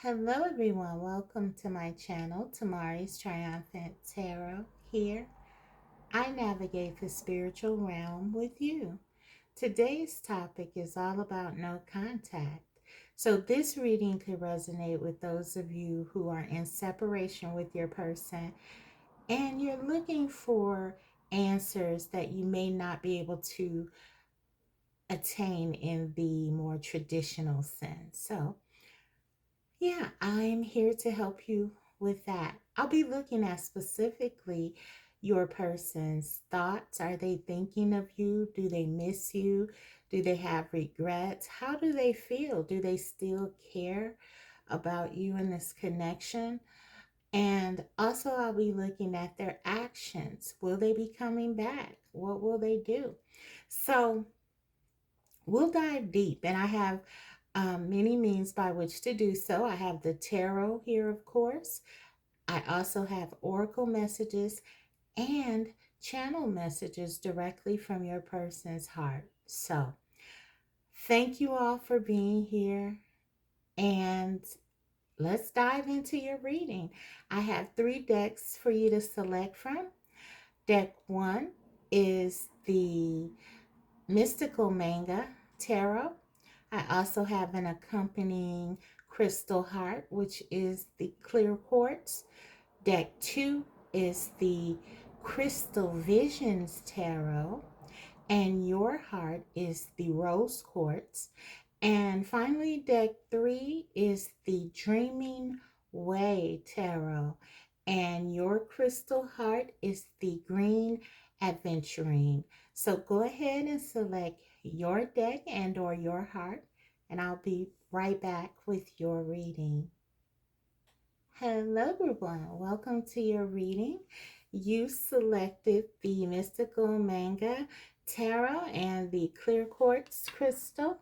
Hello everyone, welcome to my channel, Tamari's Triumphant Tarot here. I navigate the spiritual realm with you. Today's topic is all about no contact. So this reading could resonate with those of you who are in separation with your person and you're looking for answers that you may not be able to attain in the more traditional sense. So yeah, I'm here to help you with that. I'll be looking at specifically your person's thoughts. Are they thinking of you? Do they miss you? Do they have regrets? How do they feel? Do they still care about you in this connection? And also, I'll be looking at their actions. Will they be coming back? What will they do? So, we'll dive deep, and I have many means by which to do so. I have the tarot here, of course. I also have oracle messages and channel messages directly from your person's heart. So, thank you all for being here, and let's dive into your reading. I have 3 decks for you to select from. Deck 1 is the Mystical Manga Tarot. I also have an accompanying crystal heart, which is the clear quartz. Deck 2 is the Crystal Visions Tarot, and your heart is the rose quartz. And finally, deck 3 is the Dreaming Way Tarot, and your crystal heart is the green adventuring. So go ahead and select your deck and or your heart, and I'll be right back with your reading. Hello everyone, welcome to your reading. You selected the Mystical Manga Tarot and the Clear Quartz Crystal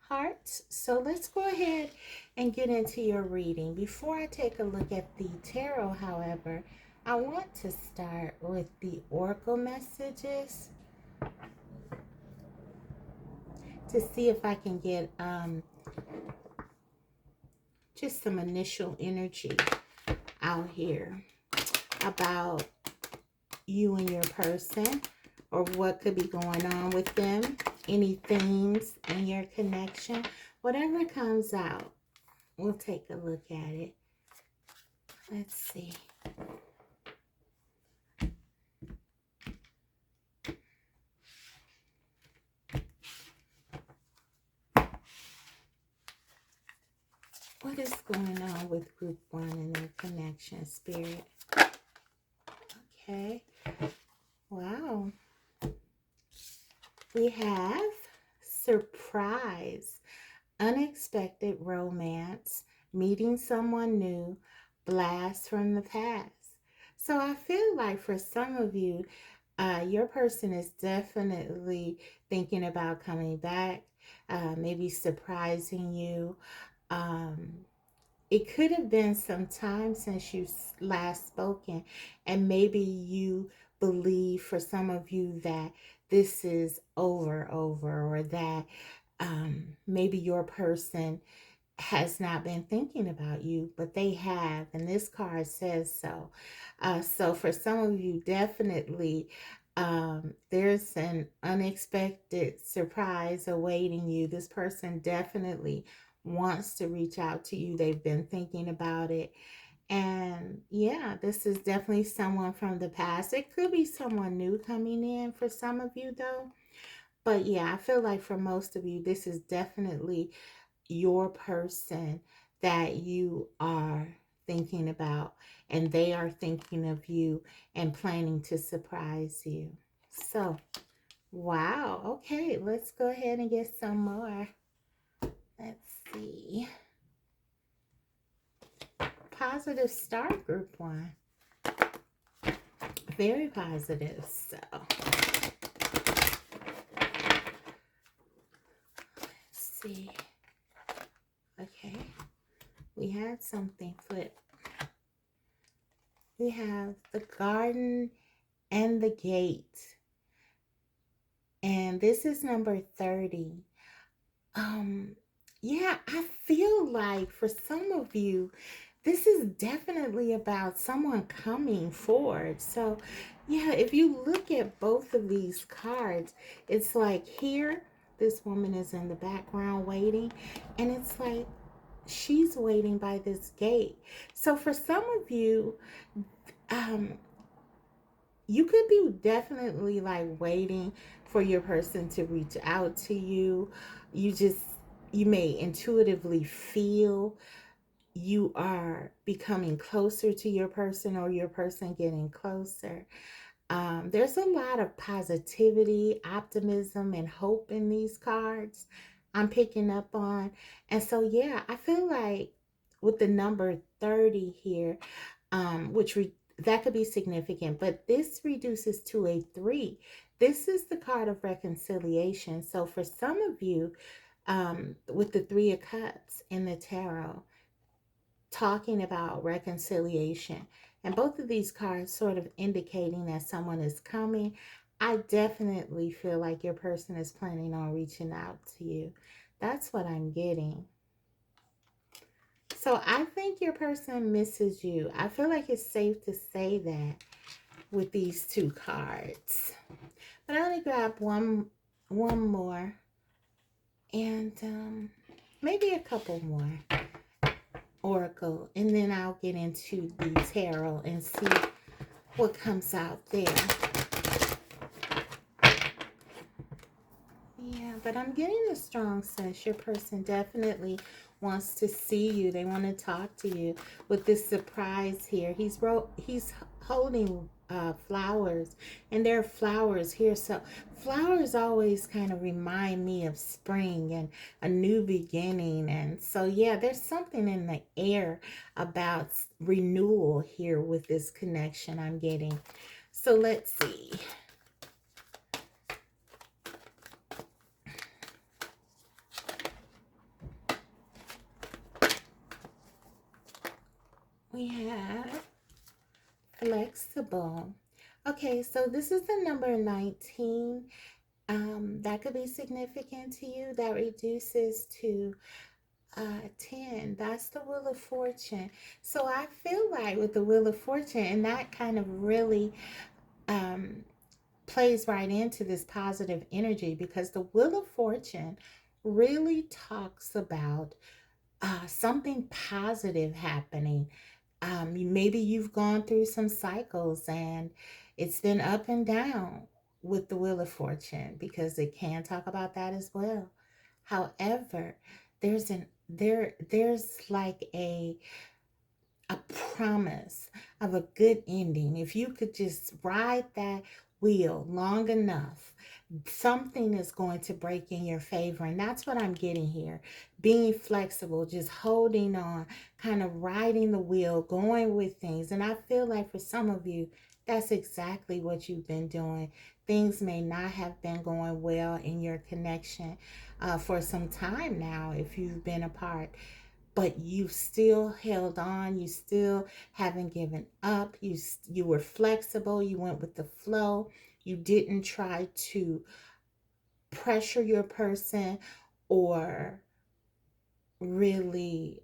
Hearts. So let's go ahead and get into your reading. Before I take a look at the tarot, however, I want to start with the oracle messages to see if I can get just some initial energy out here about you and your person, or what could be going on with them, any themes in your connection. Whatever comes out, we'll take a look at it. Let's see. What is going on with group 1 and their connection, Spirit? Okay. Wow. We have surprise, unexpected romance, meeting someone new, blast from the past. So I feel like for some of you, your person is definitely thinking about coming back, maybe surprising you. It could have been some time since you last spoken, and maybe you believe, for some of you, that this is over, or that maybe your person has not been thinking about you, but they have, and this card says so. So for some of you, definitely there's an unexpected surprise awaiting you. This person definitely wants to reach out to you. They've been thinking about it. And yeah, this is definitely someone from the past. It could be someone new coming in for some of you, though. But yeah, I feel like for most of you, this is definitely your person that you are thinking about, and they are thinking of you and planning to surprise you. So, wow. Okay, let's go ahead and get some more. Let's see. Positive start, group 1. Very positive. So, let's see. Okay, we had something flip. We have the garden and the gate. And this is number 30. Yeah, I feel like for some of you, this is definitely about someone coming forward. So, yeah, if you look at both of these cards, it's like here, this woman is in the background waiting, and it's like she's waiting by this gate. So, for some of you, um, you could be definitely like waiting for your person to reach out to you. You just, you may intuitively feel you are becoming closer to your person or your person getting closer. There's a lot of positivity, optimism, and hope in these cards I'm picking up on. And so, yeah, I feel like with the number 30 here, that could be significant, but this reduces to a 3. This is the card of reconciliation. So, for some of you, with the 3 of Cups in the tarot, talking about reconciliation. And both of these cards sort of indicating that someone is coming. I definitely feel like your person is planning on reaching out to you. That's what I'm getting. So I think your person misses you. I feel like it's safe to say that with these 2 cards. But I'm going to grab one more and maybe a couple more. Oracle, and then I'll get into the tarot and see what comes out there. Yeah, but I'm getting a strong sense your person definitely wants to see you. They want to talk to you with this surprise here. He's holding flowers, and there are flowers here. So flowers always kind of remind me of spring and a new beginning. And so, yeah, there's something in the air about renewal here with this connection I'm getting. So let's see. We have flexible. Okay, so this is the number 19. That could be significant to you. That reduces to 10. That's the Wheel of Fortune. So I feel like with the Wheel of Fortune, and that kind of really um, plays right into this positive energy, because the Wheel of Fortune really talks about something positive happening. Maybe you've gone through some cycles and it's been up and down with the Wheel of Fortune, because it can talk about that as well. However, there's like a promise of a good ending. If you could just ride that wheel long enough, something is going to break in your favor. And that's what I'm getting here. Being flexible, just holding on, kind of riding the wheel, going with things. And I feel like for some of you, that's exactly what you've been doing. Things may not have been going well in your connection for some time now if you've been apart, but you still held on. You still haven't given up. You were flexible. You went with the flow. You didn't try to pressure your person or really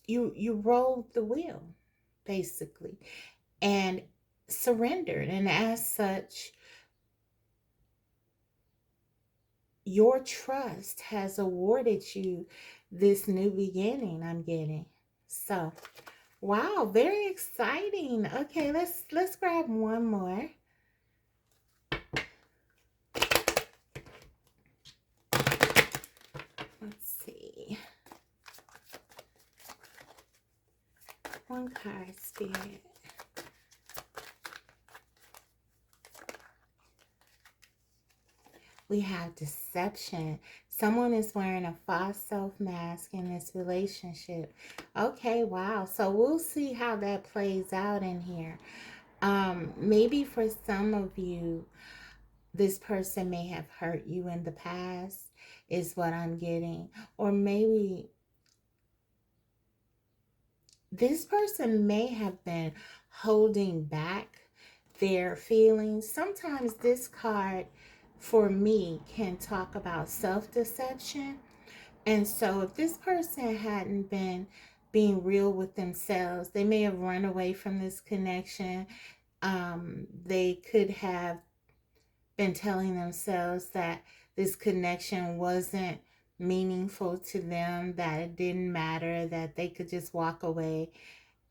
you rolled the wheel basically and surrendered, and as such your trust has awarded you this new beginning I'm getting. So wow, very exciting. Okay, let's grab one more. Let's see. One card, Spirit. We have deception. Someone is wearing a false self mask in this relationship. Okay, wow. So we'll see how that plays out in here. Maybe for some of you, this person may have hurt you in the past, is what I'm getting. Or maybe this person may have been holding back their feelings. Sometimes this card, for me, can talk about self-deception, And so if this person hadn't been being real with themselves, they may have run away from this connection. They could have been telling themselves that this connection wasn't meaningful to them, that it didn't matter, that they could just walk away.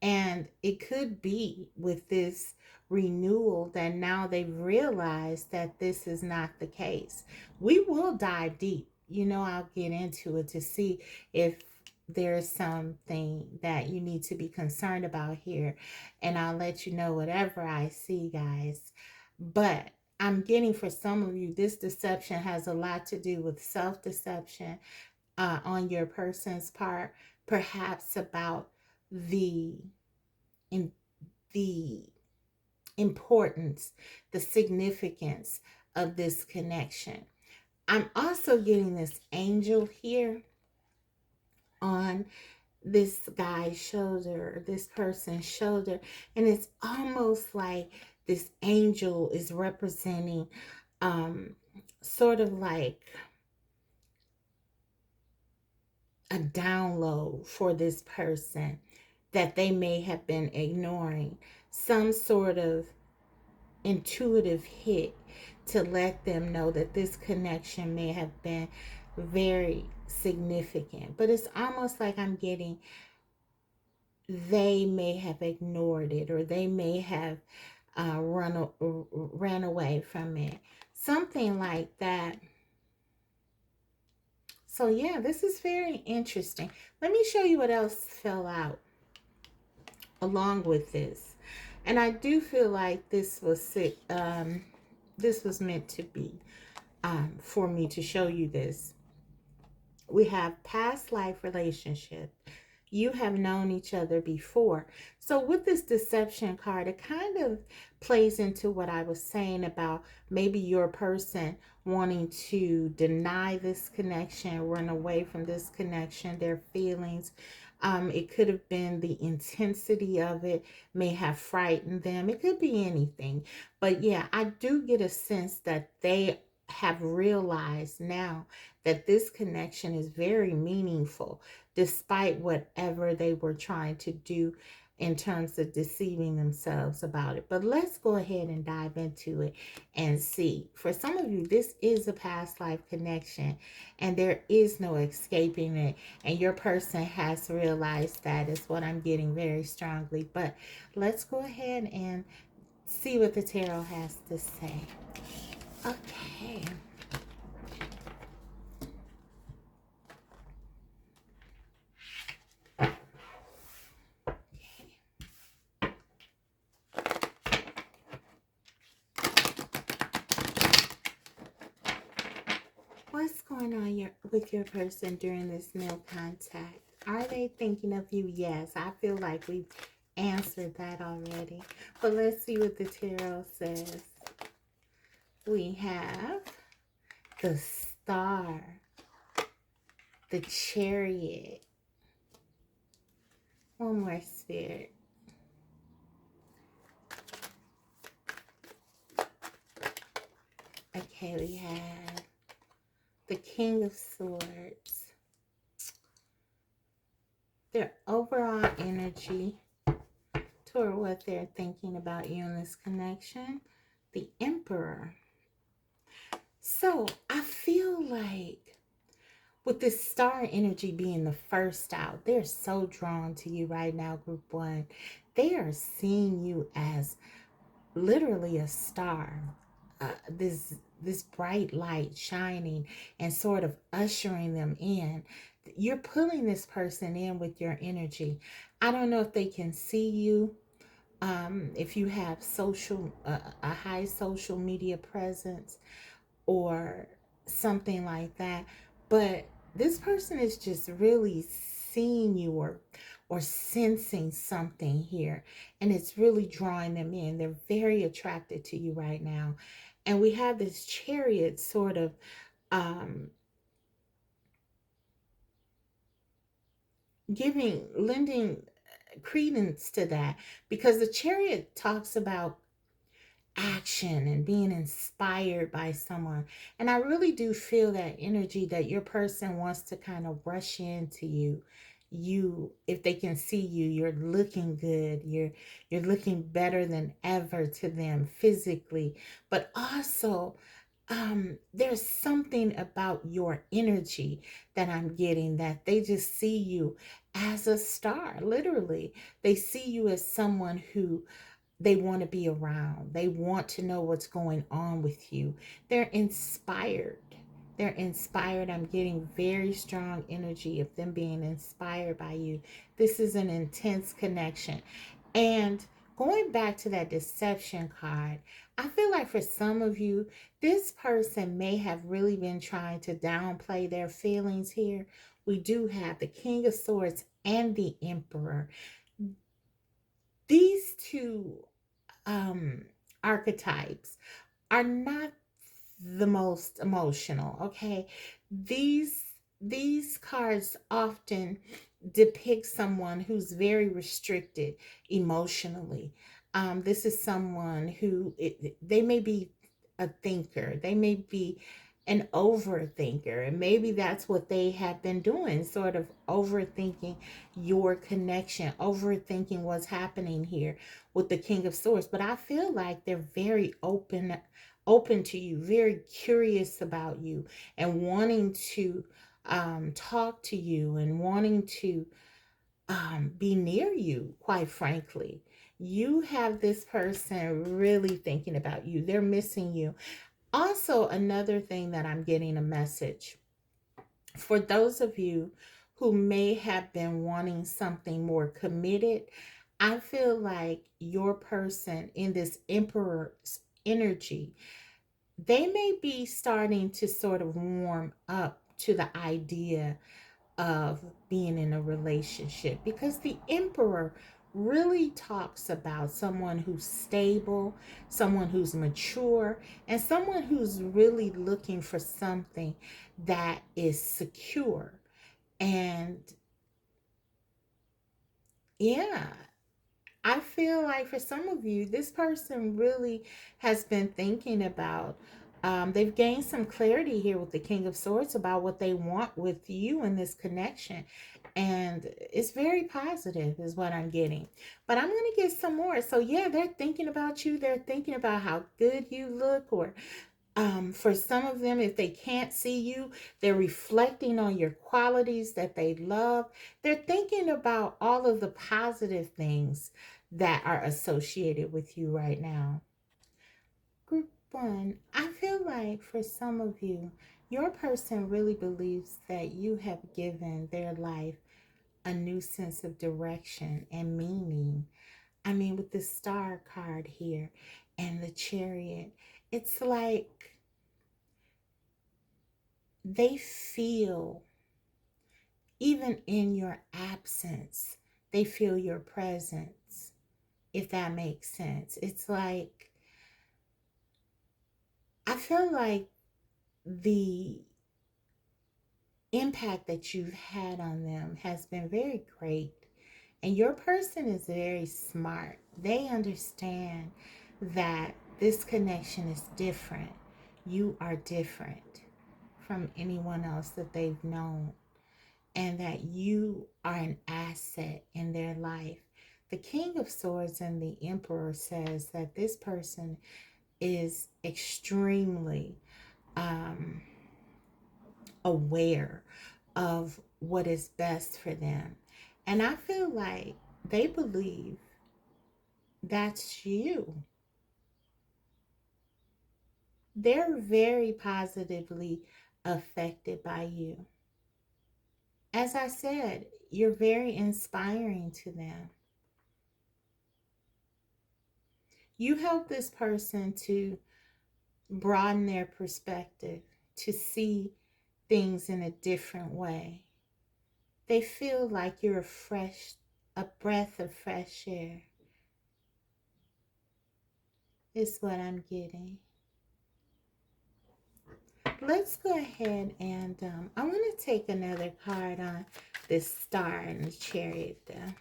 And it could be with this renewal that now they've realized that this is not the case. We will dive deep. I'll get into it to see if there's something that you need to be concerned about here. And I'll let you know whatever I see, guys. But I'm getting for some of you, this deception has a lot to do with self deception on your person's part, perhaps about the in the importance, the significance of this connection. I'm also getting this angel here on this guy's shoulder, this person's shoulder, and it's almost like this angel is representing sort of like a download for this person that they may have been ignoring, some sort of intuitive hit to let them know that this connection may have been very significant. But it's almost like I'm getting they may have ignored it, or they may have ran away from it, something like that. So yeah, this is very interesting. Let me show you what else fell out along with this. And I do feel like this was meant to be for me to show you this. We have past life relationship. You have known each other before. So with this deception card, it kind of plays into what I was saying about maybe your person wanting to deny this connection, run away from this connection, their feelings. It could have been the intensity of it may have frightened them. It could be anything. But yeah, I do get a sense that they have realized now that this connection is very meaningful, despite whatever they were trying to do in terms of deceiving themselves about it. But let's go ahead and dive into it and see. For some of you, this is a past life connection, and there is no escaping it. And your person has realized that, is what I'm getting very strongly. But let's go ahead and see what the tarot has to say. Okay. What's going on with your person during this new contact? Are they thinking of you? Yes, I feel like we've answered that already. But let's see what the tarot says. We have the Star, the Chariot. One more, Spirit. Okay, we have the King of Swords. Their overall energy toward what they're thinking about you in this connection. The Emperor. So I feel like with this star energy being the first out, they're so drawn to you right now, group one. They are seeing you as literally a star. This bright light shining and sort of ushering them in. You're pulling this person in with your energy. I don't know if they can see you. If you have a high social media presence or something like that, but this person is just really seeing you or sensing something here, and it's really drawing them in. They're very attracted to you right now. And we have this Chariot sort of lending credence to that, because the Chariot talks about action and being inspired by someone. And I really do feel that energy that your person wants to kind of rush into you. If they can see you, you're looking good. You're looking better than ever to them physically, but also there's something about your energy that I'm getting, that they just see you as a star. Literally, they see you as someone who they want to be around. They want to know what's going on with you. They're inspired. They're inspired. I'm getting very strong energy of them being inspired by you. This is an intense connection. And going back to that deception card, I feel like for some of you, this person may have really been trying to downplay their feelings here. We do have the King of Swords and the Emperor. These two um, archetypes are not the most emotional. Okay, these cards often depict someone who's very restricted emotionally. This is someone who they may be a thinker, they may be an overthinker, and maybe that's what they have been doing, sort of overthinking your connection, overthinking what's happening here with the King of Swords. But I feel like they're very open to you, very curious about you, and wanting to talk to you, and wanting to be near you, quite frankly. You have this person really thinking about you. They're missing you. Also, another thing that I'm getting a message for those of you who may have been wanting something more committed, I feel like your person in this Emperor's energy, they may be starting to sort of warm up to the idea of being in a relationship, because the Emperor really talks about someone who's stable, someone who's mature, and someone who's really looking for something that is secure. And yeah, I feel like for some of you, this person really has been thinking about, they've gained some clarity here with the King of Swords about what they want with you in this connection. And it's very positive, is what I'm getting. But I'm going to get some more. So, yeah, they're thinking about you. They're thinking about how good you look, or for some of them, if they can't see you, they're reflecting on your qualities that they love. They're thinking about all of the positive things that are associated with you right now. Group one, I feel like for some of you, your person really believes that you have given their life a new sense of direction and meaning. I mean, with the Star card here and the Chariot, it's like they feel, even in your absence, they feel your presence, if that makes sense. It's like, I feel like the impact that you've had on them has been very great. And your person is very smart. They understand that this connection is different. You are different from anyone else that they've known, and that you are an asset in their life. The King of Swords and the Emperor says that this person is extremely aware of what is best for them. And I feel like they believe that's you. They're very positively affected by you. As I said, you're very inspiring to them. You help this person to broaden their perspective, to see things in a different way. They feel like you're a breath of fresh air, is what I'm getting. Let's go ahead and I want to take another card on this Star and the Chariot though.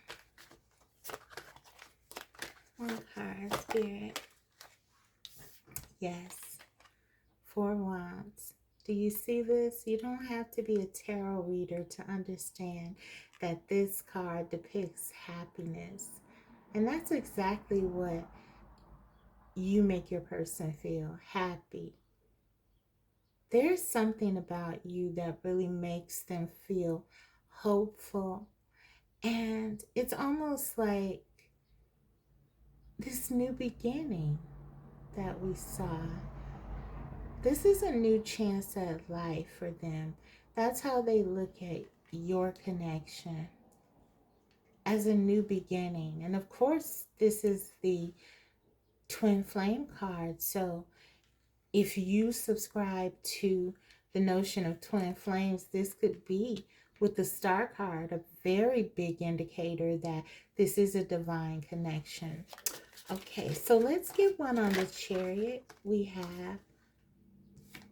One card, Spirit. Yes. Four Wands. Do you see this? You don't have to be a tarot reader to understand that this card depicts happiness. And that's exactly what you make your person feel, happy. There's something about you that really makes them feel hopeful. And it's almost like this new beginning that we saw. This is a new chance at life for them. That's how they look at your connection, as a new beginning. And of course, this is the twin flame card. So if you subscribe to the notion of twin flames, this could be, with the star card, a very big indicator that this is a divine connection. Okay, so let's get one on the chariot. We have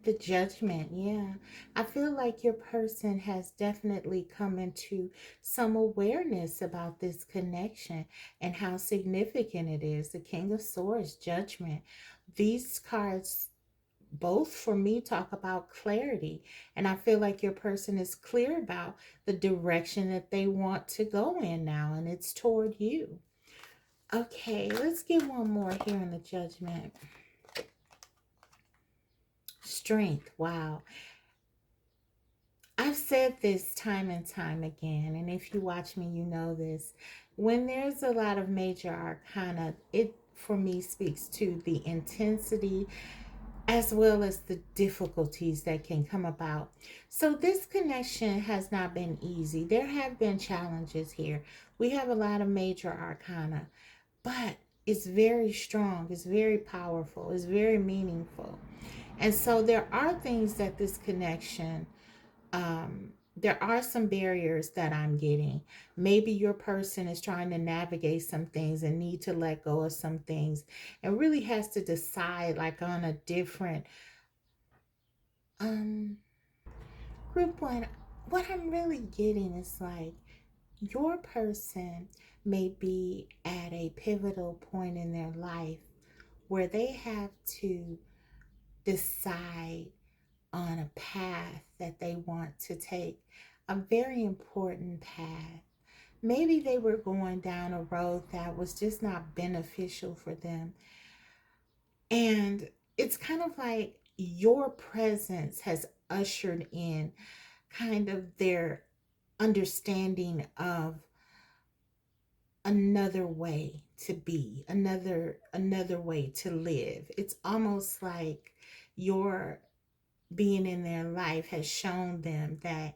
the Judgment. Yeah, I feel like your person has definitely come into some awareness about this connection and how significant it is. The King of Swords, Judgment. These cards, both for me, talk about clarity, and I feel like your person is clear about the direction that they want to go in now, and it's toward you. Okay, let's get one more here in the Judgment. Strength. Wow. I've said this time and time again, and if you watch me, you know this. When there's a lot of major arcana, it for me speaks to the intensity as well as the difficulties that can come about. So this connection has not been easy. There have been challenges here. We have a lot of major arcana, but it's very strong, it's very powerful, it's very meaningful. And so there are things that this connection, there are some barriers that I'm getting. Maybe your person is trying to navigate some things and need to let go of some things and really has to decide like on a different um group one. What I'm really getting is like your person may be at a pivotal point in their life where they have to decide on a path that they want to take, a very important path. Maybe they were going down a road that was just not beneficial for them. And it's kind of like your presence has ushered in kind of their understanding of another way to be, another way to live. It's almost like your being in their life has shown them that,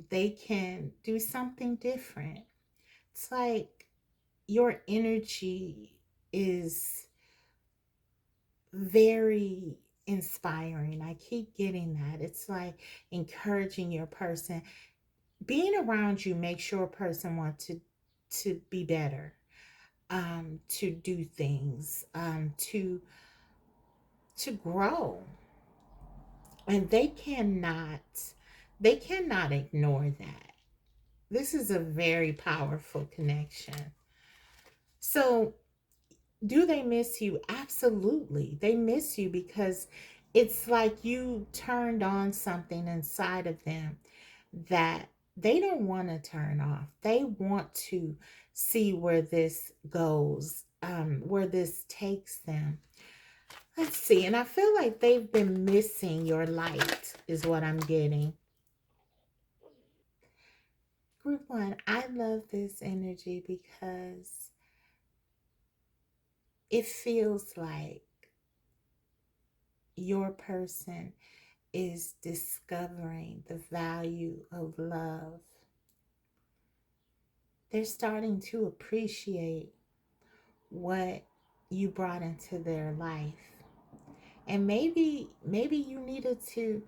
they can do something different. It's like your energy is very inspiring. I keep getting that. It's like encouraging your person. Being around you makes your person want to be better, to do things, to grow. And they cannot ignore that. This is a very powerful connection. So, do they miss you? Absolutely. They miss you because it's like you turned on something inside of them that they don't want to turn off. They want to see where this goes, where this takes them. Let's see. And I feel like they've been missing your light, is what I'm getting. Group one, I love this energy because it feels like your person is discovering the value of love. They're starting to appreciate what you brought into their life. And maybe you needed to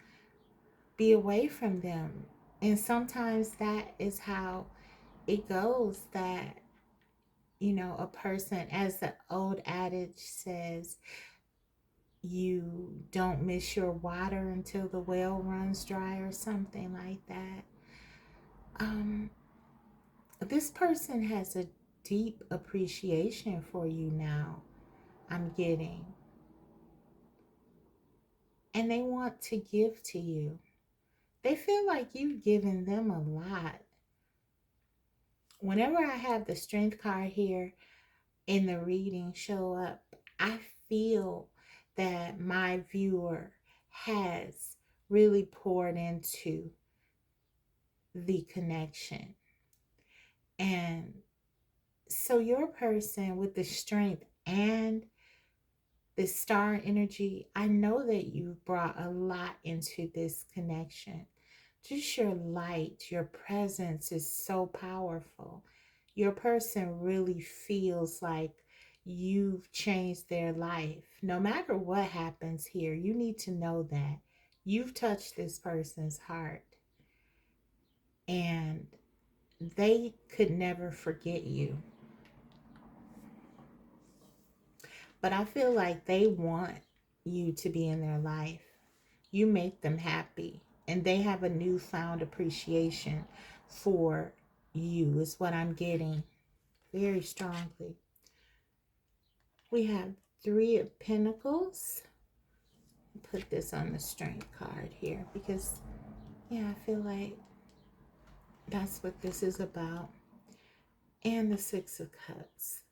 be away from them. And sometimes that is how it goes, that a person, as the old adage says, you don't miss your water until the well runs dry, or something like that. Um, this person has a deep appreciation for you now, I'm getting. and they want to give to you. They feel like you've given them a lot. Whenever I have the strength card here in the reading show up, I feel that my viewer has really poured into the connection. And so your person with the strength and the star energy, I know that you've brought a lot into this connection. Just your light, your presence is so powerful. Your person really feels like you've changed their life. No matter what happens here, you need to know that you've touched this person's heart and they could never forget you. But I feel like they want you to be in their life. You make them happy, and they have a newfound appreciation for you, is what I'm getting very strongly. We have Three of Pentacles. Put this on the strength card here because, yeah, I feel like that's what this is about. And the Six of Cups.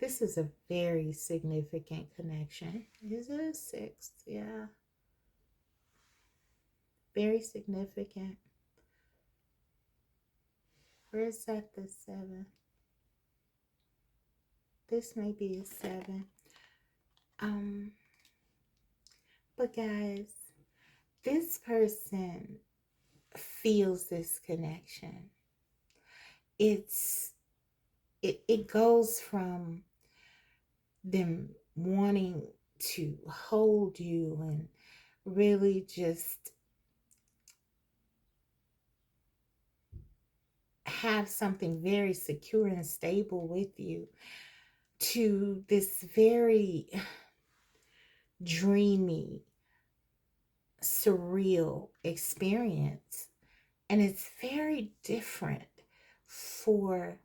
This is a very significant connection. Is it a six? Yeah. Very significant. Where is that the seven? This may be a seven. But guys, this person feels this connection. It goes from them wanting to hold you and really just have something very secure and stable with you, to this very dreamy, surreal experience. And it's very different for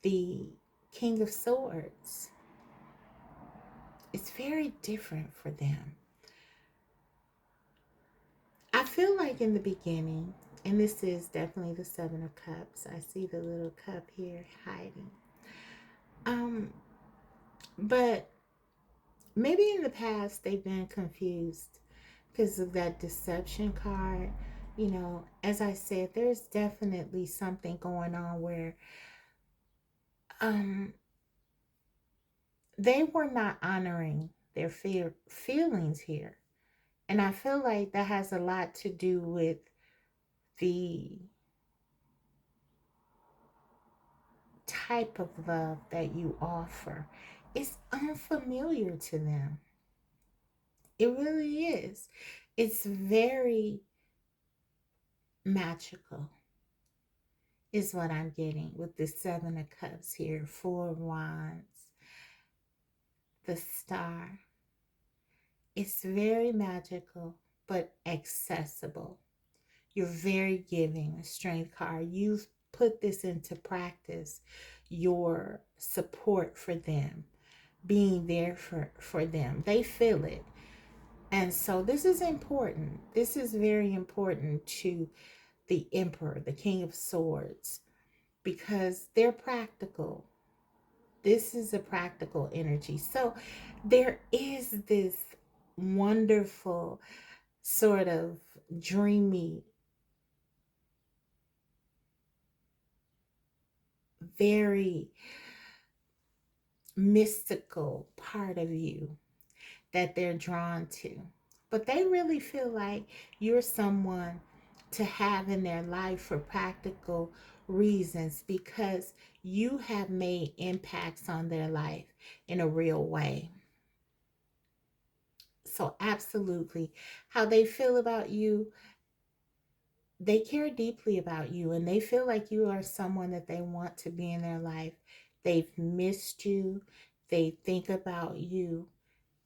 the King of Swords. It's very different for them. I feel like in the beginning, and this is definitely the Seven of Cups. I see the little cup here hiding. But maybe in the past they've been confused because of that deception card. You know, as I said, there's definitely something going on where they were not honoring their feelings here. And I feel like that has a lot to do with the type of love that you offer. It's unfamiliar to them. It really is. It's very magical, is what I'm getting with the Seven of Cups here, Four of Wands, the Star. It's very magical, but accessible. You're very giving, a strength card. You've put this into practice, your support for them, being there for them. They feel it. And so this is important. This is very important to the Emperor, the King of Swords, because they're practical. This is a practical energy. So there is this wonderful sort of dreamy, very mystical part of you that they're drawn to. But they really feel like you're someone to have in their life for practical reasons because you have made impacts on their life in a real way. So, absolutely, how they feel about you, they care deeply about you and they feel like you are someone that they want to be in their life. They've missed you, they think about you.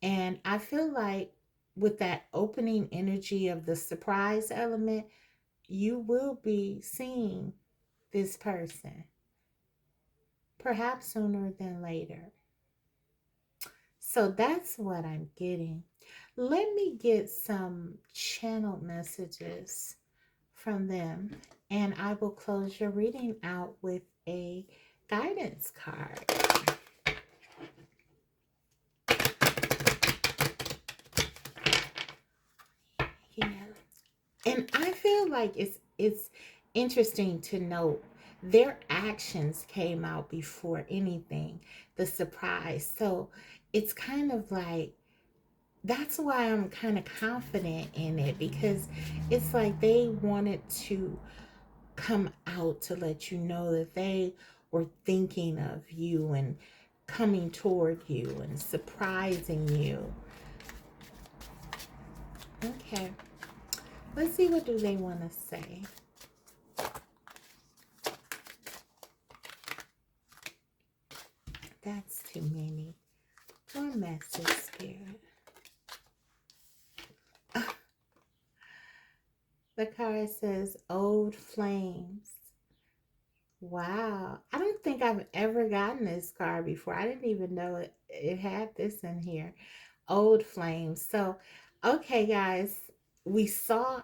And I feel like with that opening energy of the surprise element, you will be seeing this person, perhaps sooner than later. So that's what I'm getting. Let me get some channeled messages from them, and I will close your reading out with a guidance card. Yeah. And I feel like it's interesting to note their actions came out before anything, the surprise. So it's kind of like that's why I'm kind of confident in it, because it's like they wanted to come out to let you know that they were thinking of you and coming toward you and surprising you. Okay, let's see, what do they want to say? That's too many. One message, Spirit. The card says old flames. Wow. I don't think I've ever gotten this card before. I didn't even know it had this in here. Old flames. So, okay, guys, we saw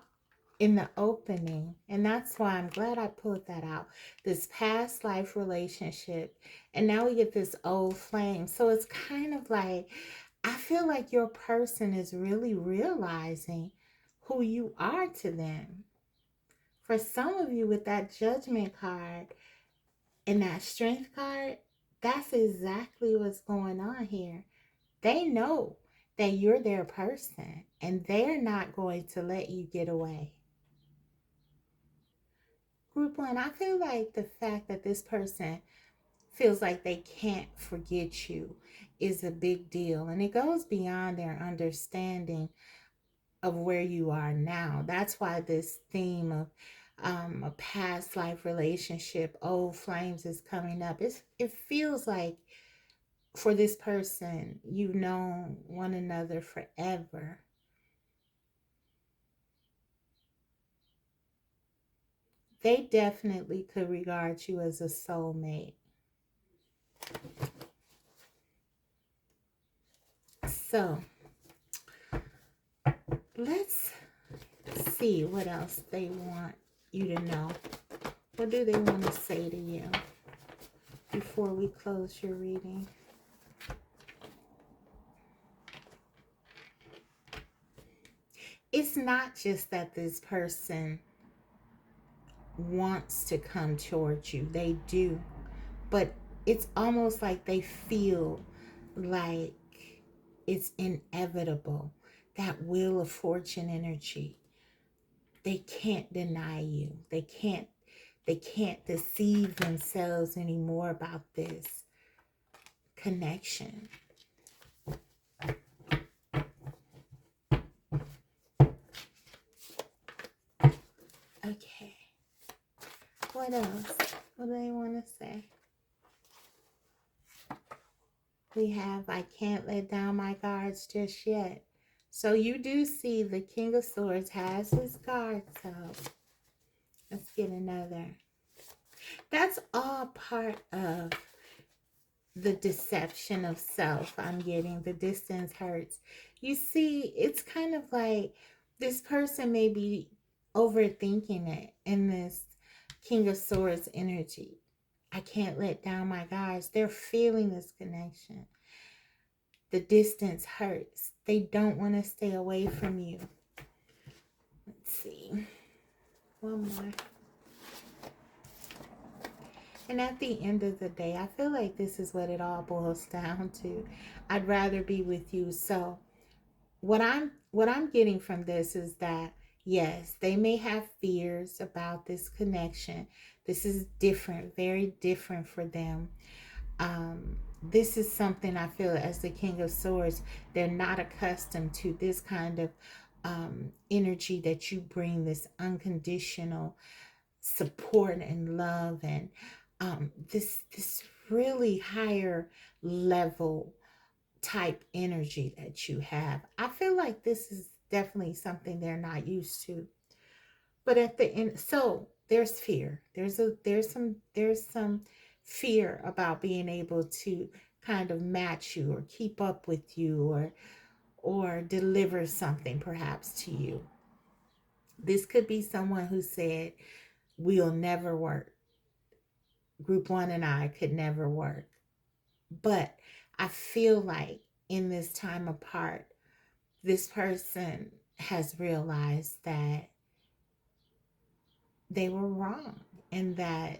in the opening, and that's why I'm glad I pulled that out, this past life relationship, and now we get this old flame. So it's kind of like, I feel like your person is really realizing who you are to them. For some of you, with that judgment card and that strength card, that's exactly what's going on here. They know that you're their person, and they're not going to let you get away. Group one, I feel like the fact that this person feels like they can't forget you is a big deal, and it goes beyond their understanding of where you are now. That's why this theme of a past life relationship, old flames, is coming up. It feels like for this person, you've known one another forever. They definitely could regard you as a soulmate. So let's see what else they want you to know. What do they want to say to you before we close your reading? It's not just that this person wants to come towards you. They do. But it's almost like they feel like it's inevitable. That wheel of fortune energy. They can't deny you. They can't deceive themselves anymore about this connection. Okay. What else? What do they want to say? We have, I can't let down my guards just yet. So you do see the King of Swords has his guards up. Let's get another. That's all part of the deception of self. I'm getting the distance hurts. You see, it's kind of like this person may be overthinking it in this King of Swords energy. I can't let down my guards. They're feeling this connection. The distance hurts. They don't want to stay away from you. Let's see. One more. And at the end of the day, I feel like this is what it all boils down to. I'd rather be with you. So what I'm getting from this is that, yes, they may have fears about this connection. This is different, very different for them. This is something I feel, as the King of Swords, they're not accustomed to this kind of energy that you bring, this unconditional support and love, and this really higher level type energy that you have. I feel like this is definitely something they're not used to. But at the end, so there's fear. There's some fear about being able to kind of match you or keep up with you, or deliver something perhaps to you. This could be someone who said, we'll never work. Group one and I could never work. But I feel like in this time apart, this person has realized that they were wrong, and that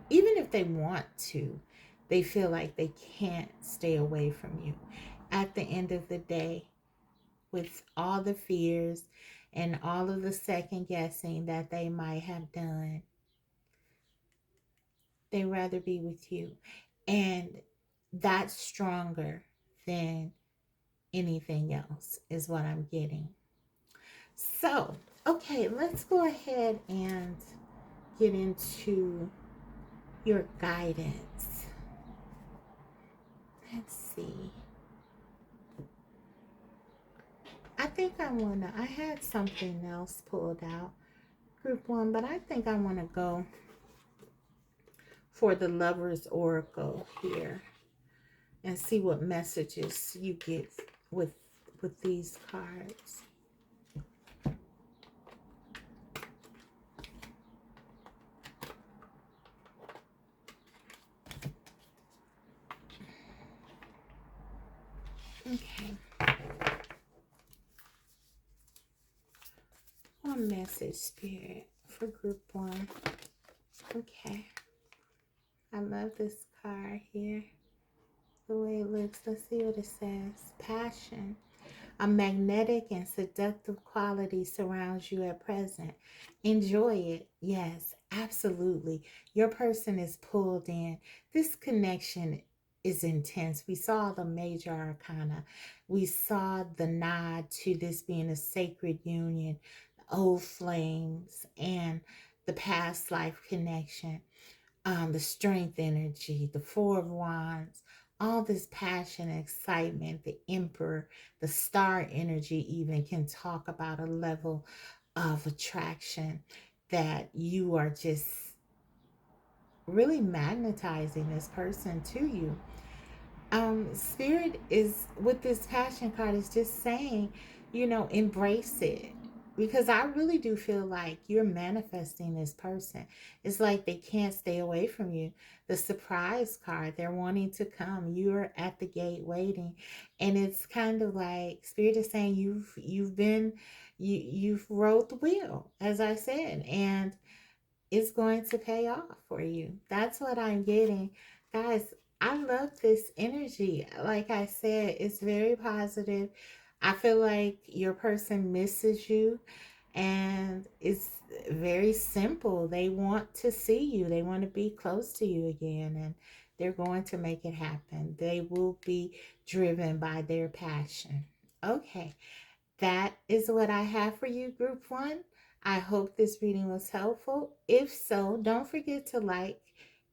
even if they want to, they feel like they can't stay away from you. At the end of the day, with all the fears and all of the second guessing that they might have done, they'd rather be with you. And that's stronger than anything else, is what I'm getting. So, okay, let's go ahead and get into your guidance. Let's see. I had something else pulled out, group one, but I think I want to go for the Lover's Oracle here and see what messages you get with these cards. Okay. One message, Spirit, for group one. Okay. I love this card here. The way it looks. Let's see what it says. Passion. A magnetic and seductive quality surrounds you at present. Enjoy it. Yes, absolutely. Your person is pulled in. This connection is intense. We saw the major arcana. We saw the nod to this being a sacred union, old flames, and the past life connection. The strength energy, the Four of Wands, all this passion, excitement, the Emperor, the star energy even can talk about a level of attraction that you are just really magnetizing this person to you. Spirit is, with this passion card, is just saying, embrace it. Because I really do feel like you're manifesting this person. It's like they can't stay away from you. The surprise card, they're wanting to come. You're at the gate waiting. And it's kind of like Spirit is saying you've rode the wheel, as I said, and it's going to pay off for you. That's what I'm getting. Guys, I love this energy. Like I said, it's very positive. I feel like your person misses you, and it's very simple. They want to see you. They want to be close to you again, and they're going to make it happen. They will be driven by their passion. Okay. That is what I have for you, group one. I hope this reading was helpful. If so, don't forget to like,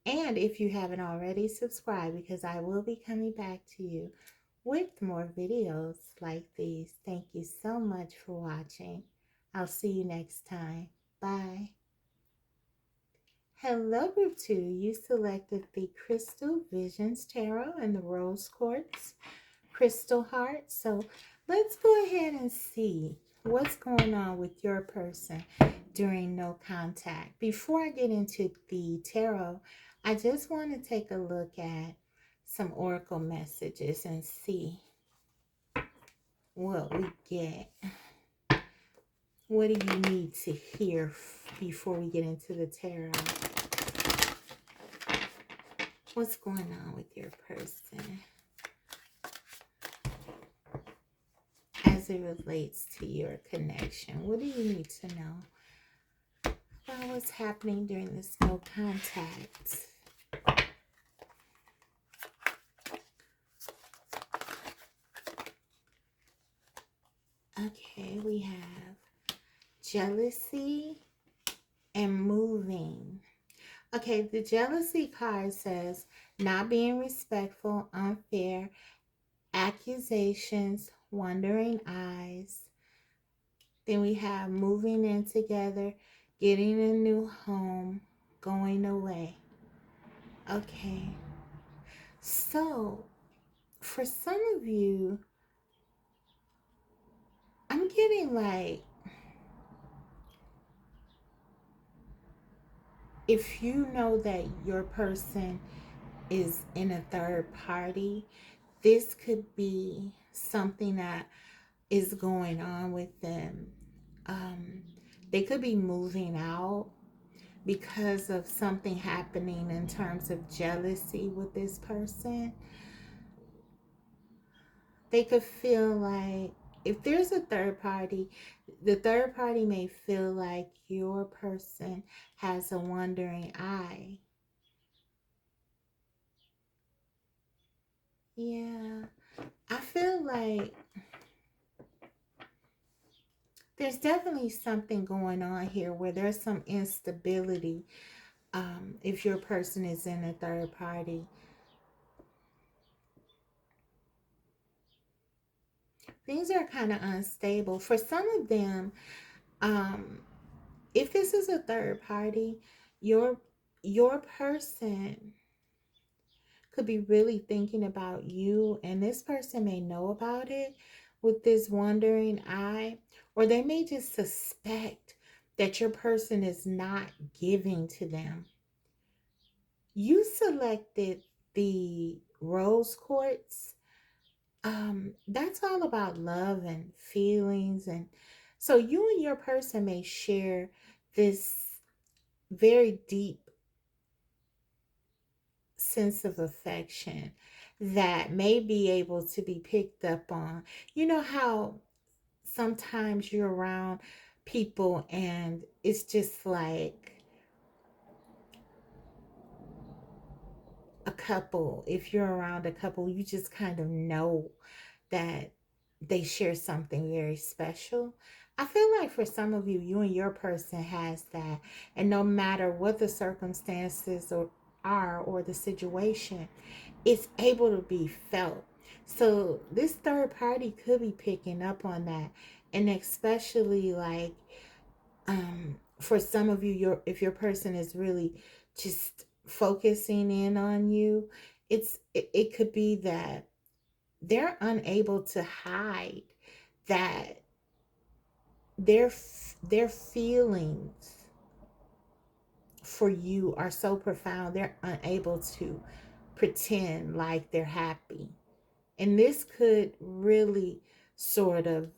and if you haven't already, subscribe, because I will be coming back to you with more videos like these. Thank you so much for watching. I'll see you next time. Bye. Hello, group two. You selected the Crystal Visions Tarot and the Rose Quartz Crystal Heart. So let's go ahead and see what's going on with your person during no contact. Before I get into the tarot, I just want to take a look at some oracle messages and see what we get. What do you need to hear before we get into the tarot? What's going on with your person as it relates to your connection? What do you need to know about what's happening during this no contact? Okay, we have jealousy and moving. Okay, the jealousy card says not being respectful, unfair, accusations, wandering eyes. Then we have moving in together, getting a new home, going away. Okay, so for some of you, I'm getting like, if you know that your person is in a third party, this could be something that is going on with them. Um, they could be moving out because of something happening in terms of jealousy with this person. They could feel like, if there's a third party, the third party may feel like your person has a wandering eye. Yeah, I feel like there's definitely something going on here where there's some instability. If your person is in a third party, things are kind of unstable for some of them. um if this is a third party, your person could be really thinking about you, and this person may know about it with this wandering eye, or they may just suspect that your person is not giving to them. You selected the rose quartz. That's all about love and feelings, and so you and your person may share this very deep sense of affection that may be able to be picked up on. You know how sometimes you're around people and it's just like a couple. If you're around a couple, you just kind of know that they share something very special. I feel like for some of you, you and your person has that, and no matter what the circumstances are or the situation, it's able to be felt. So this third party could be picking up on that, and especially like, for some of you, if your person is really just focusing in on you, it could be that they're unable to hide that their feelings for you are so profound, they're unable to pretend like they're happy. And this could really sort of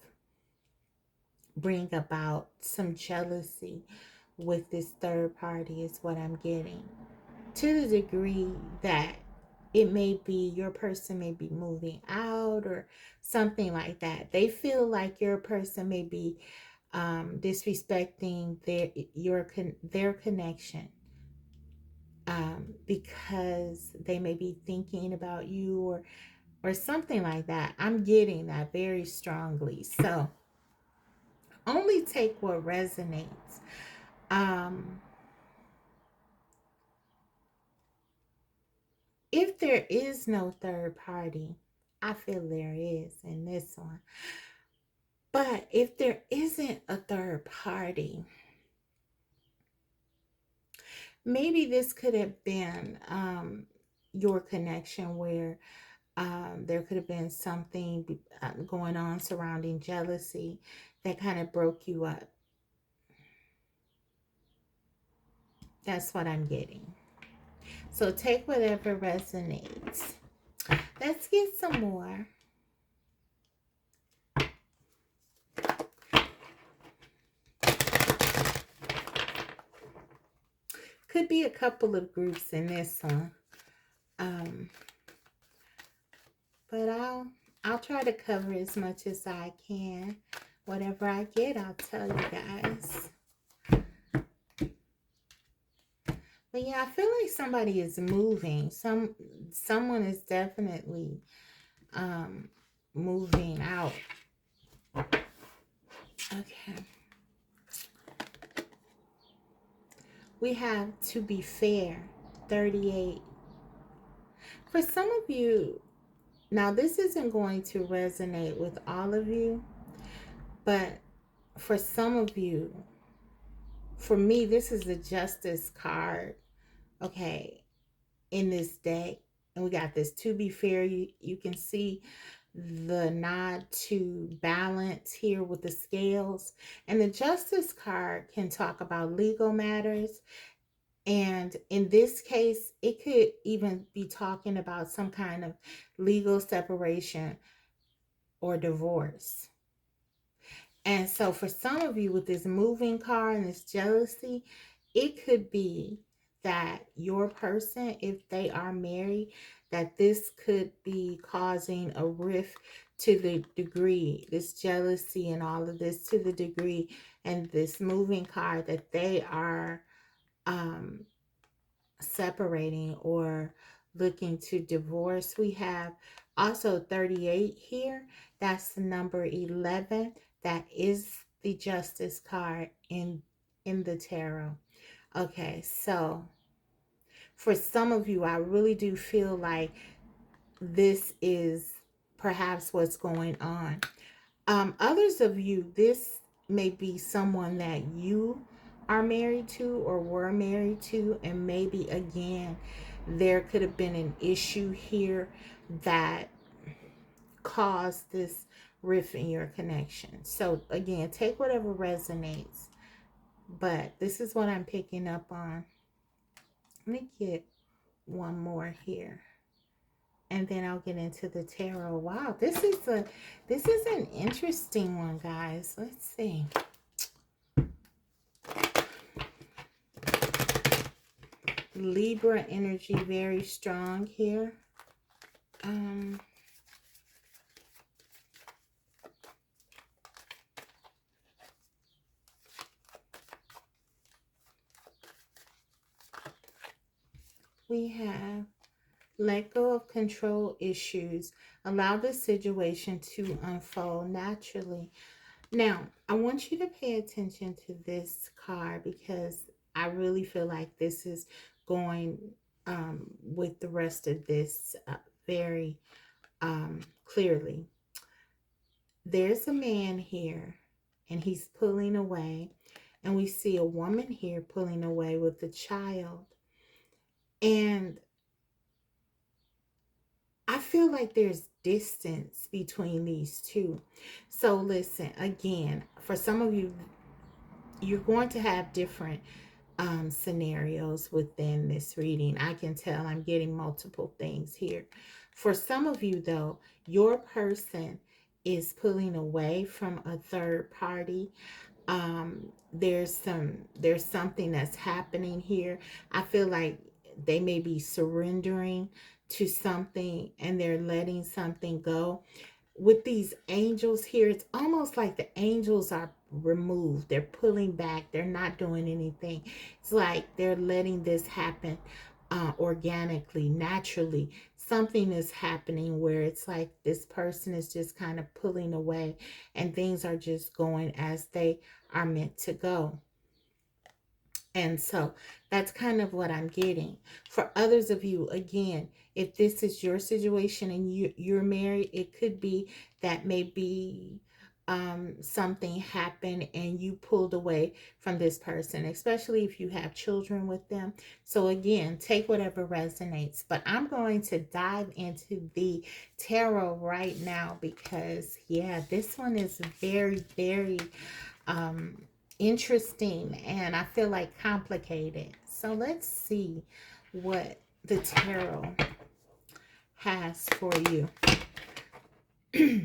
bring about some jealousy with this third party, is what I'm getting. To the degree that it may be your person may be moving out or something like that. They feel like your person may be disrespecting their connection, because they may be thinking about you or something like that. I'm getting that very strongly. So only take what resonates. Um, if there is no third party, I feel there is in this one. But if there isn't a third party, maybe this could have been your connection where there could have been something going on surrounding jealousy that kind of broke you up. That's what I'm getting. So take whatever resonates. Let's get some more. Could be a couple of groups in this one. Um, but I'll try to cover as much as I can. Whatever I get, I'll tell you guys. But yeah, I feel like somebody is moving. Someone is definitely moving out. Okay. We have to be fair, 38. For some of you, now this isn't going to resonate with all of you, but for some of you, for me, this is the justice card, okay, in this deck. And we got this to be fair. You can see the nod to balance here with the scales. And the Justice card can talk about legal matters. And in this case, it could even be talking about some kind of legal separation or divorce. And so for some of you with this moving car and this jealousy, it could be that your person, if they are married, that this could be causing a rift to the degree, this jealousy and all of this to the degree, and this moving car that they are um, separating or looking to divorce. We have also 38 here. That's the number 11. That is the Justice card in the tarot. Okay, so for some of you, I really do feel like this is perhaps what's going on. Others of you, this may be someone that you are married to or were married to, and maybe again, there could have been an issue here that caused this rift in your connection. So again, take whatever resonates, but this is what I'm picking up on. Let me get one more here, and then I'll get into the tarot. Wow, this is an interesting one, guys. Let's see. Libra energy very strong here. We have let go of control issues. Allow the situation to unfold naturally. Now, I want you to pay attention to this card because I really feel like this is going with the rest of this very clearly. There's a man here and he's pulling away, and we see a woman here pulling away with a child. And I feel like there's distance between these two. So listen, again, for some of you, you're going to have different scenarios within this reading. I can tell I'm getting multiple things here. For some of you, though, your person is pulling away from a third party. There's something that's happening here. I feel like they may be surrendering to something and they're letting something go. With these angels here, it's almost like the angels are removed. They're pulling back. They're not doing anything. It's like they're letting this happen organically, naturally. Something is happening where it's like this person is just kind of pulling away and things are just going as they are meant to go. And so that's kind of what I'm getting. For others of you, again, if this is your situation and you're married, it could be that maybe something happened and you pulled away from this person, especially if you have children with them. So again, take whatever resonates. But I'm going to dive into the tarot right now because, yeah, this one is very, very interesting and I feel like complicated. So let's see what the tarot has for you. Okay.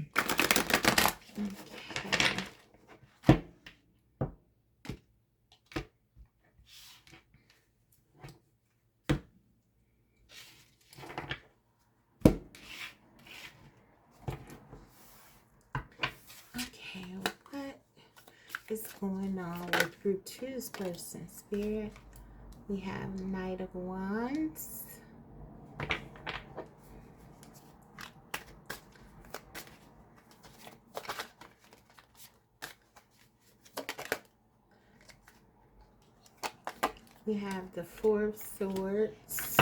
Okay, what is going on with group two's person? Spirit, we have Knight of Wands. We have the Four of Swords.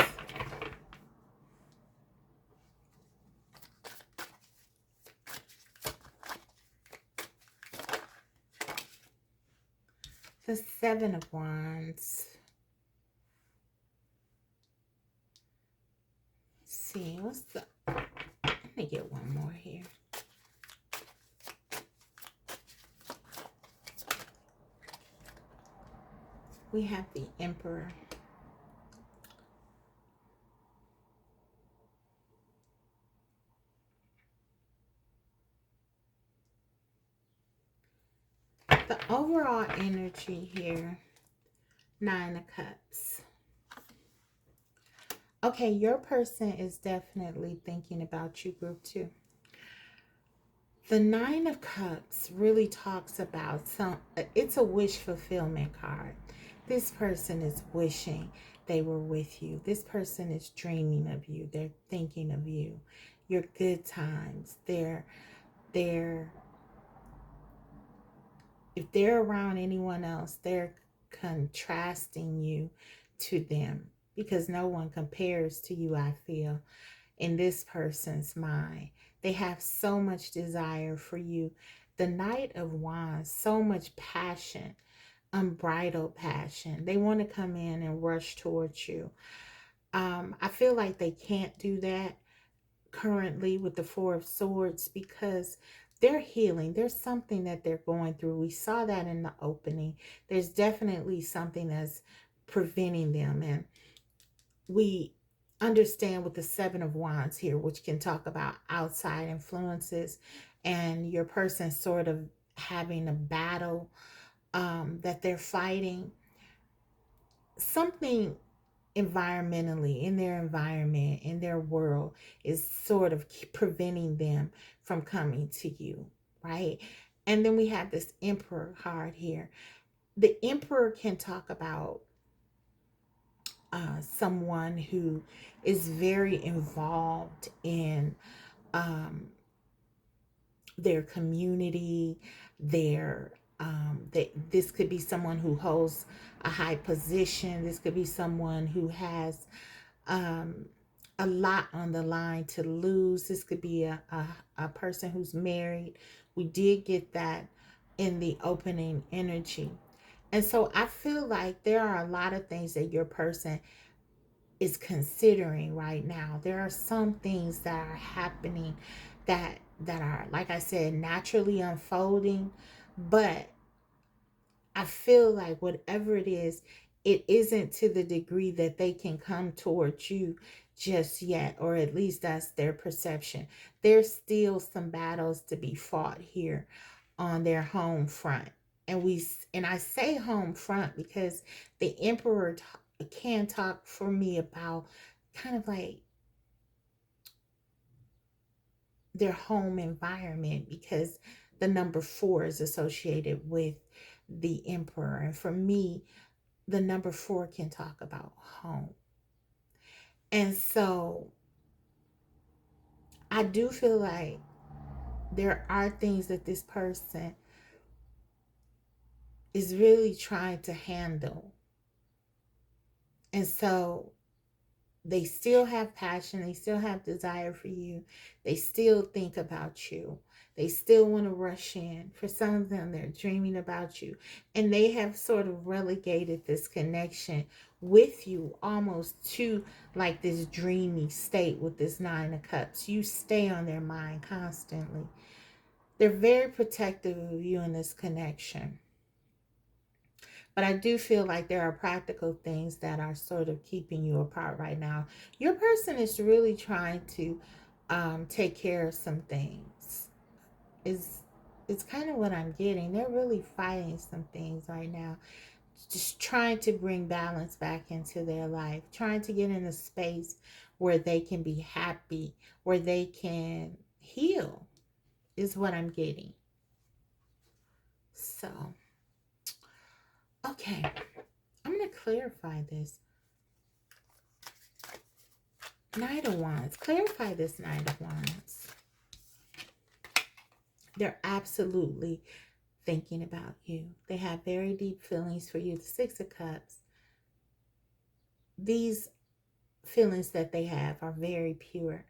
The Seven of Wands. Let's see, what's the going to get one more here. We have the Emperor. The overall energy here, Nine of Cups. Okay, your person is definitely thinking about you, group 2. The Nine of Cups really talks about it's a wish fulfillment card. This person is wishing they were with you. This person is dreaming of you. They're thinking of you. Your good times. They're if they're around anyone else, they're contrasting you to them because no one compares to you, I feel, in this person's mind. They have so much desire for you. The Knight of Wands, so much passion, unbridled passion. They want to come in and rush towards you. I feel like they can't do that currently with the Four of Swords because they're healing. There's something that they're going through. We saw that in the opening. There's definitely something that's preventing them. And we understand with the Seven of Wands here, which can talk about outside influences and your person sort of having a battle that they're fighting. Something environmentally, in their environment, in their world, is sort of preventing them from coming to you, right? And then we have this Emperor card here. The Emperor can talk about someone who is very involved in their community, this could be someone who holds a high position. This could be someone who has a lot on the line to lose. This could be a person who's married. We did get that in the opening energy. And so I feel like there are a lot of things that your person is considering right now. There are some things that are happening that are, like I said, naturally unfolding, but I feel like whatever it is, it isn't to the degree that they can come towards you just yet, or at least that's their perception. There's still some battles to be fought here on their home front. And I say home front because the Emperor can talk for me about kind of like their home environment, because the number 4 is associated with the Emperor. And for me, the number 4 can talk about home. And so I do feel like there are things that this person is really trying to handle. And so they still have passion. They still have desire for you. They still think about you. They still want to rush in. For some of them, they're dreaming about you. And they have sort of relegated this connection with you almost to like this dreamy state with this Nine of Cups. You stay on their mind constantly. They're very protective of you in this connection. But I do feel like there are practical things that are sort of keeping you apart right now. Your person is really trying to take care of some things. It's kind of what I'm getting. They're really fighting some things right now. Just trying to bring balance back into their life. Trying to get in a space where they can be happy. Where they can heal is what I'm getting. So, okay. I'm going to clarify this. Knight of Wands. Clarify this Knight of Wands. They're absolutely thinking about you. They have very deep feelings for you. The Six of Cups. These feelings that they have are very pure.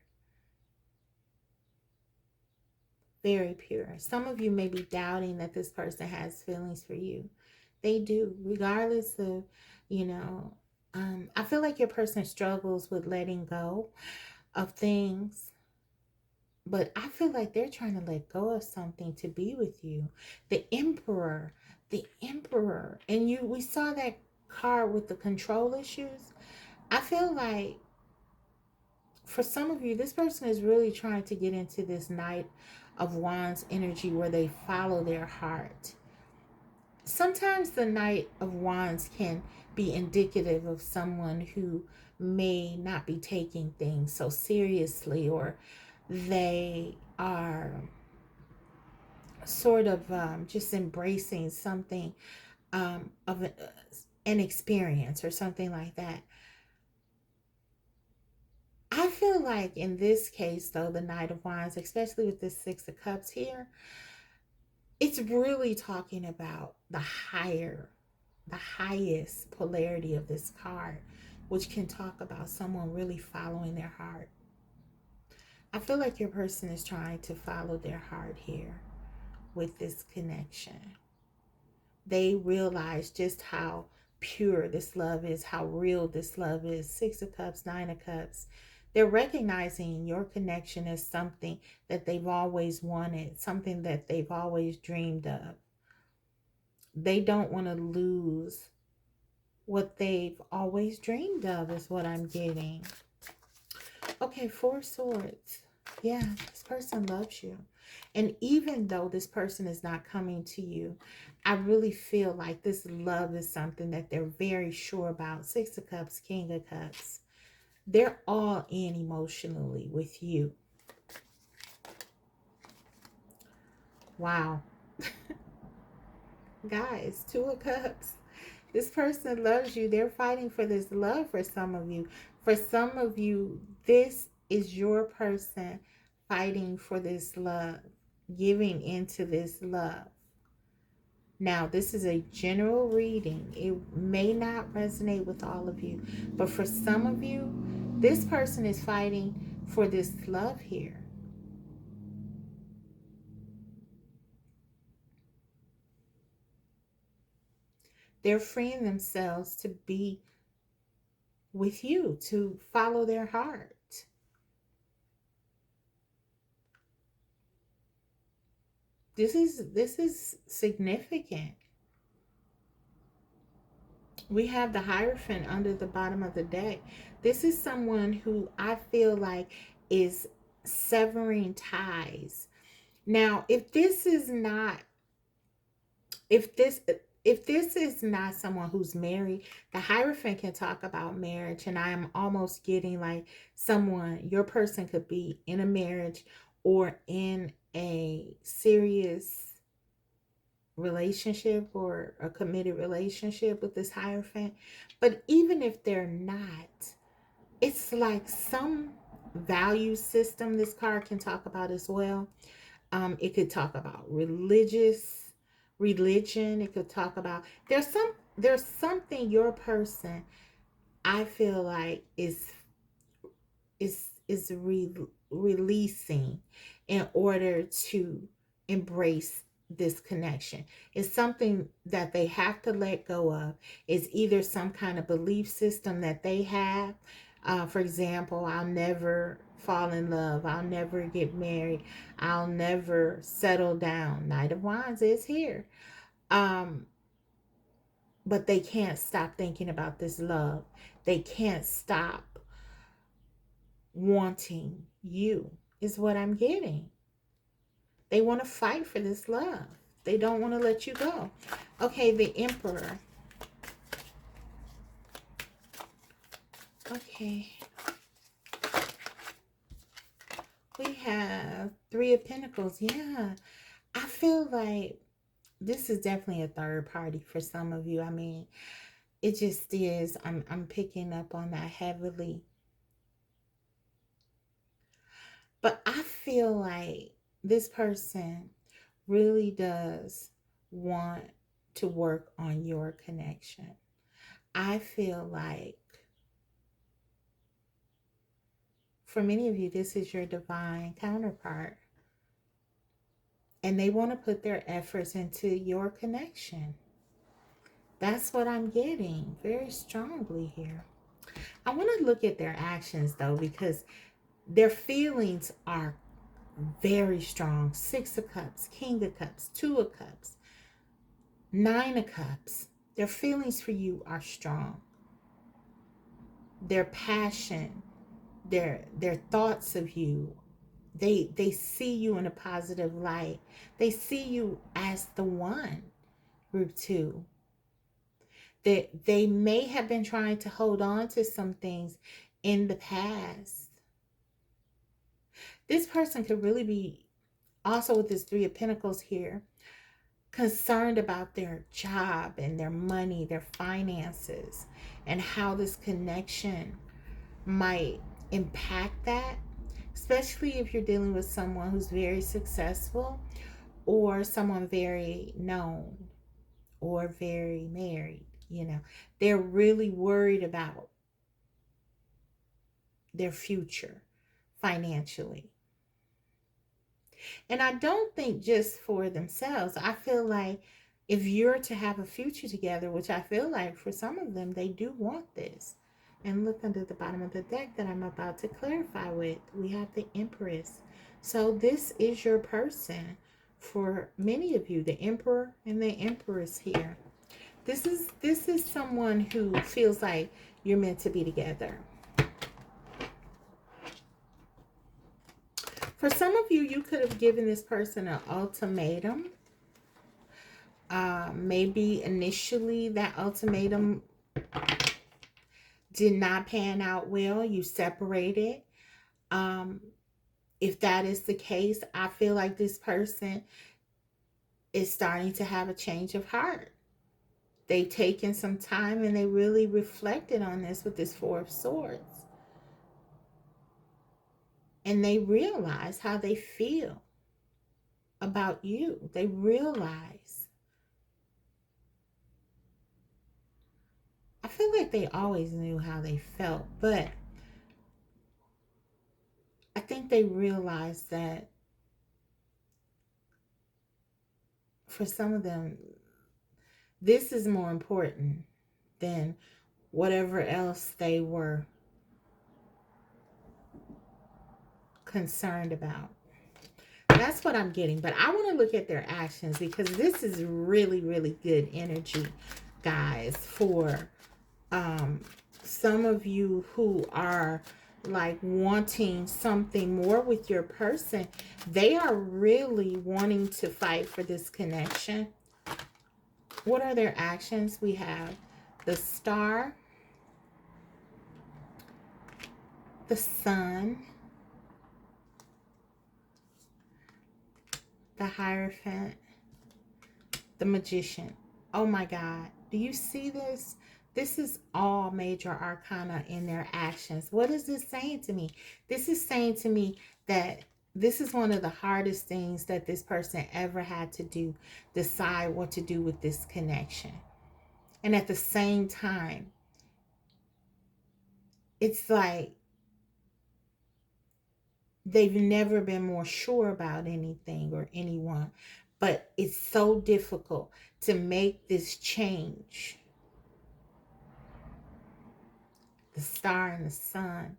Very pure. Some of you may be doubting that this person has feelings for you. They do, regardless of, I feel like your person struggles with letting go of things. but I feel like they're trying to let go of something to be with you. The Emperor, the Emperor. And we saw that card with the control issues. I feel like for some of you, this person is really trying to get into this Knight of Wands energy where they follow their heart. Sometimes the Knight of Wands can be indicative of someone who may not be taking things so seriously, or they are sort of just embracing something of an experience or something like that. I feel like in this case, though, the Knight of Wands, especially with this Six of Cups here, it's really talking about the highest polarity of this card, which can talk about someone really following their heart. I feel like your person is trying to follow their heart here with this connection. They realize just how pure this love is, how real this love is. Six of Cups, Nine of Cups. They're recognizing your connection as something that they've always wanted, something that they've always dreamed of. They don't want to lose what they've always dreamed of, is what I'm getting. Okay, Four Swords. Yeah, this person loves you. And even though this person is not coming to you, I really feel like this love is something that they're very sure about. Six of Cups, King of Cups. They're all in emotionally with you. Wow. Guys, Two of Cups. This person loves you. They're fighting for this love for some of you. For some of you, this is your person fighting for this love, giving into this love. Now, this is a general reading. It may not resonate with all of you, but for some of you, this person is fighting for this love here. They're freeing themselves to be with you, to follow their heart. This is significant. We have the Hierophant under the bottom of the deck. This is someone who I feel like is severing ties. Now, if this is not someone who's married, the Hierophant can talk about marriage, and I am almost getting like someone, your person could be in a marriage or in a serious relationship or a committed relationship with this Hierophant. But even if they're not, it's like some value system this card can talk about as well. It could talk about religion. It could talk about there's something your person, I feel like, releasing in order to embrace this connection. It's something that they have to let go of. It's either some kind of belief system that they have. For example, I'll never fall in love. I'll never get married. I'll never settle down. Knight of Wands is here. But they can't stop thinking about this love. They can't stop wanting you, is what I'm getting. They want to fight for this love. They don't want to let you go. Okay, the Emperor. Okay. We have Three of Pentacles. Yeah. I feel like this is definitely a third party for some of you. I mean, it just is. I'm picking up on that heavily. But I feel like this person really does want to work on your connection. I feel like for many of you, this is your divine counterpart. And they want to put their efforts into your connection. That's what I'm getting very strongly here. I want to look at their actions, though, because their feelings are very strong. 6 of Cups, King of Cups, 2 of Cups, 9 of Cups. Their feelings for you are strong. Their passion, their thoughts of you, they see you in a positive light. They see you as the one. Group 2. They may have been trying to hold on to some things in the past. This person could really be, also with this 3 of Pentacles here, concerned about their job and their money, their finances, and how this connection might impact that, especially if you're dealing with someone who's very successful or someone very known or very married. You know, they're really worried about their future financially. And I don't think just for themselves. I feel like if you're to have a future together, which I feel like for some of them, they do want this. And look under the bottom of the deck that I'm about to clarify with. We have the Empress. So this is your person for many of you, the Emperor and the Empress here. This is someone who feels like you're meant to be together. For some of you, you could have given this person an ultimatum. Maybe initially that ultimatum did not pan out well. You separated. If that is the case, I feel like this person is starting to have a change of heart. They've taken some time and they really reflected on this with this 4 of Swords. And they realize how they feel about you. They realize. I feel like they always knew how they felt, but I think they realized that for some of them, this is more important than whatever else they were concerned about. That's what I'm getting. But I want to look at their actions because this is really, really good energy, guys, for some of you who are like wanting something more with your person. They are really wanting to fight for this connection. What are their actions? We have the Star, the Sun, the Hierophant, the Magician. Oh my God. Do you see this? This is all major arcana in their actions. What is this saying to me? This is saying to me that this is one of the hardest things that this person ever had to do, decide what to do with this connection. And at the same time, it's like they've never been more sure about anything or anyone. But it's so difficult to make this change. The Star and the Sun.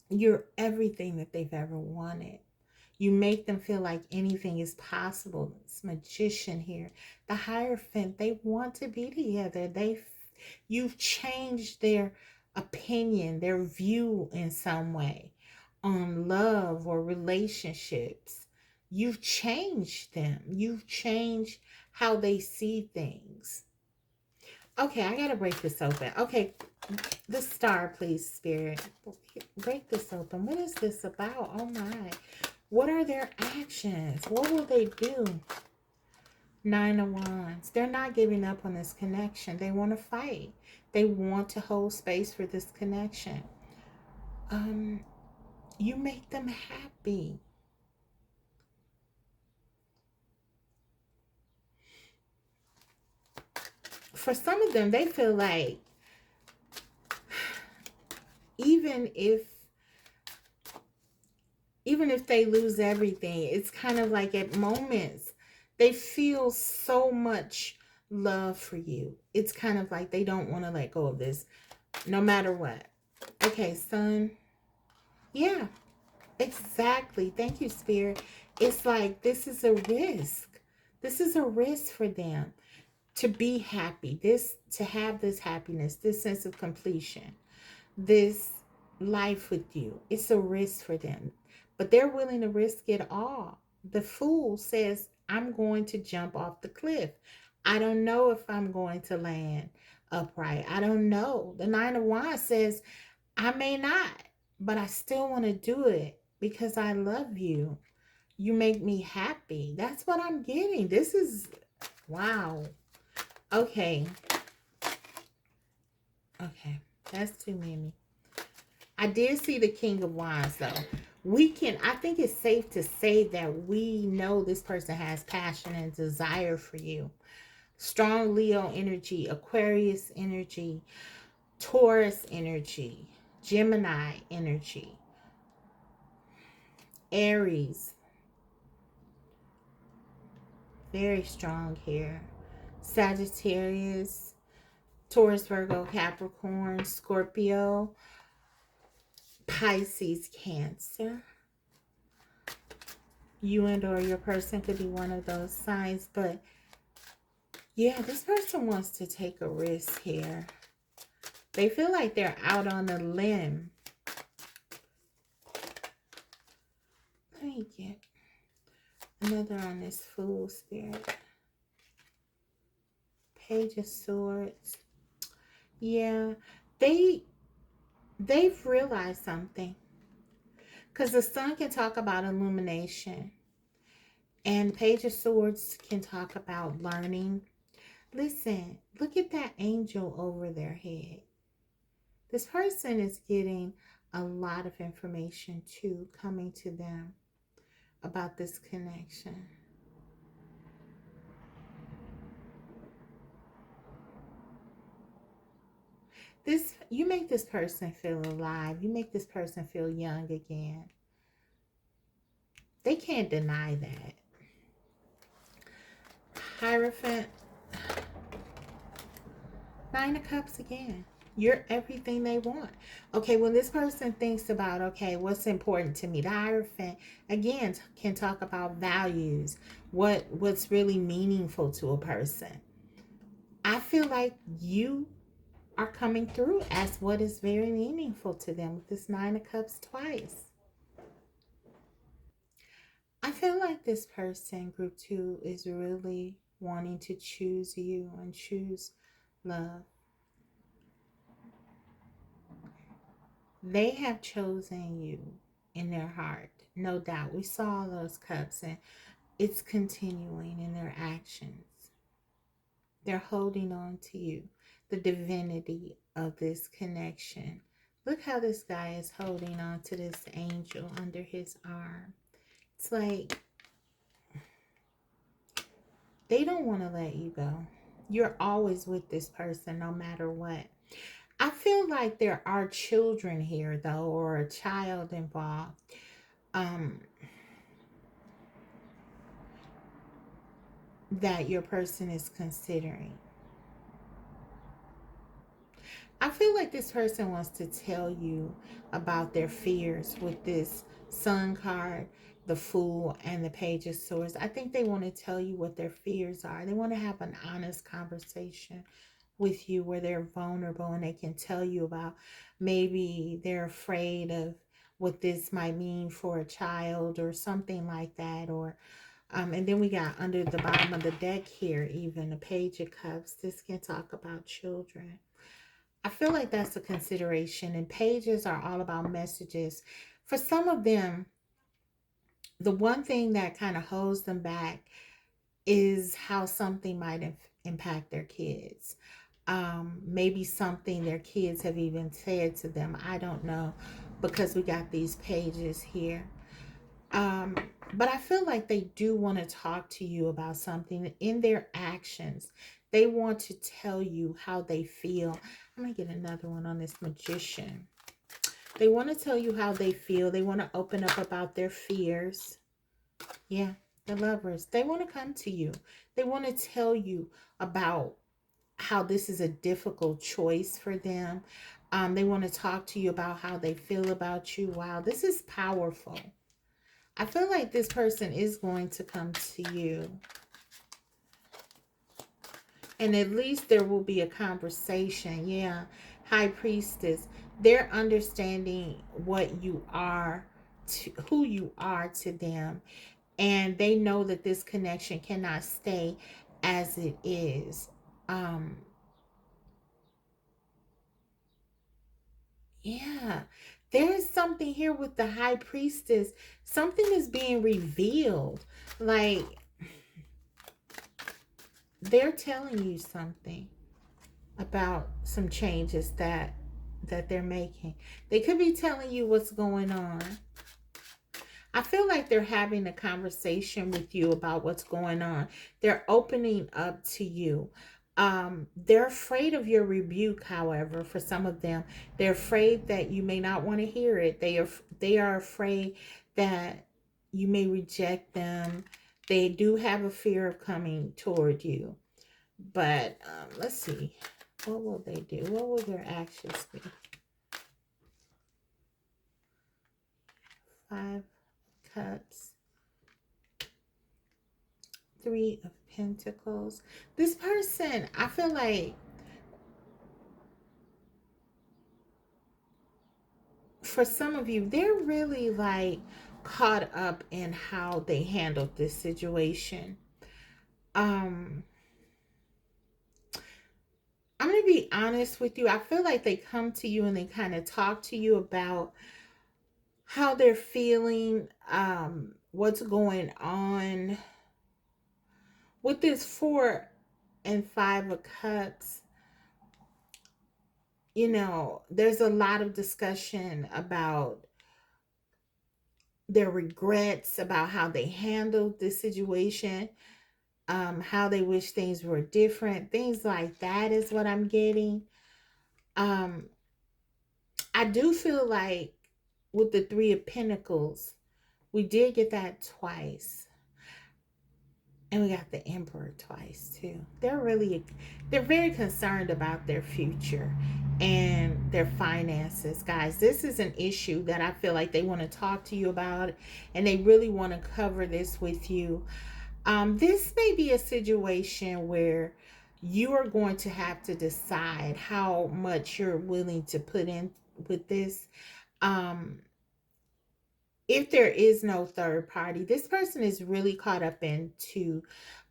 You're everything that they've ever wanted. You make them feel like anything is possible. This Magician here. The Hierophant, they want to be together. You've changed their opinion, their view in some way on love or relationships. You've changed them. You've changed how they see things. Okay, I gotta break this open. Okay, the Star, please, Spirit. Break this open. What is this about? Oh my. What are their actions? What will they do? 9 of Wands. They're not giving up on this connection. They want to fight. They want to hold space for this connection. You make them happy. For some of them, they feel like even if they lose everything, it's kind of like at moments they feel so much love for you. It's kind of like they don't want to let go of this no matter what. Okay, Sun. Yeah. Exactly. Thank you, Spirit. It's like this is a risk. This is a risk for them to be happy, this to have this happiness, this sense of completion, this life with you. It's a risk for them, but they're willing to risk it all. The fool says, I'm going to jump off the cliff. I don't know if I'm going to land upright. I don't know. The Nine of Wands says, I may not, but I still want to do it because I love you. You make me happy. That's what I'm getting. This is wow. Okay. Okay. That's too many. I did see the King of Wands though. I think it's safe to say that we know this person has passion and desire for you. Strong Leo energy, Aquarius energy, Taurus energy, Gemini energy, Aries, very strong here. Sagittarius, Taurus, Virgo, Capricorn, Scorpio, Pisces, Cancer. You and or your person could be one of those signs, but yeah, this person wants to take a risk here. They feel like they're out on a limb. Let me get another on this Fool, Spirit. Page of Swords. Yeah, they've realized something. Because the Sun can talk about illumination. And Page of Swords can talk about learning. Listen, look at that angel over their head. This person is getting a lot of information too coming to them about this connection. You make this person feel alive. You make this person feel young again. They can't deny that. Hierophant, Nine of Cups again. You're everything they want. Okay, when this person thinks about, okay, what's important to me, the Hierophant, again, can talk about values, what's really meaningful to a person. I feel like you are coming through as what is very meaningful to them with this Nine of Cups twice. I feel like this person, group 2, is really wanting to choose you and choose love. They have chosen you in their heart, no doubt. We saw those cups and it's continuing in their actions. They're holding on to you, the divinity of this connection. Look how this guy is holding on to this angel under his arm. It's like they don't want to let you go. You're always with this person no matter what. I feel like there are children here though, or a child involved. Um, that your person is considering. I feel like this person wants to tell you about their fears with this Sun card, the Fool, and the Page of Swords. I think they want to tell you what their fears are. They want to have an honest conversation with you where they're vulnerable and they can tell you about maybe they're afraid of what this might mean for a child or something like that, or and then we got under the bottom of the deck here, even the Page of Cups. This can talk about children. I feel like that's a consideration. And pages are all about messages. For some of them, the one thing that kind of holds them back is how something might impact their kids. Maybe something their kids have even said to them. I don't know, because we got these pages here. Um, but I feel like they do want to talk to you about something in their actions. They want to tell you how they feel. I'm going to get another one on this Magician. They want to tell you how they feel. They want to open up about their fears. Yeah, the Lovers. They want to come to you. They want to tell you about how this is a difficult choice for them. They want to talk to you about how they feel about you. Wow, this is powerful. I feel like this person is going to come to you. And at least there will be a conversation. Yeah. High Priestess. They're understanding what you are, to who you are to them. And they know that this connection cannot stay as it is. Um, yeah. There's something here with the High Priestess. Something is being revealed. Like, they're telling you something about some changes that they're making. They could be telling you what's going on. I feel like they're having a conversation with you about what's going on. They're opening up to you. They're afraid of your rebuke, however, for some of them. They're afraid that you may not want to hear it. They are afraid that you may reject them. They do have a fear of coming toward you. But let's see. What will they do? What will their actions be? 5 cups. 3 of Pentacles. This person, I feel like for some of you, they're really like caught up in how they handled this situation. I'm going to be honest with you. I feel like they come to you and they kind of talk to you about how they're feeling, what's going on. With this 4 and 5 of Cups, you know, there's a lot of discussion about their regrets, about how they handled this situation, how they wish things were different. Things like that is what I'm getting. Um, I do feel like with the 3 of Pentacles, we did get that twice. And we got the Emperor twice too. They're very concerned about their future and their finances. Guys, this is an issue that I feel like they want to talk to you about, and they really want to cover this with you. This may be a situation where you are going to have to decide how much you're willing to put in with this. Um, if there is no third party, this person is really caught up into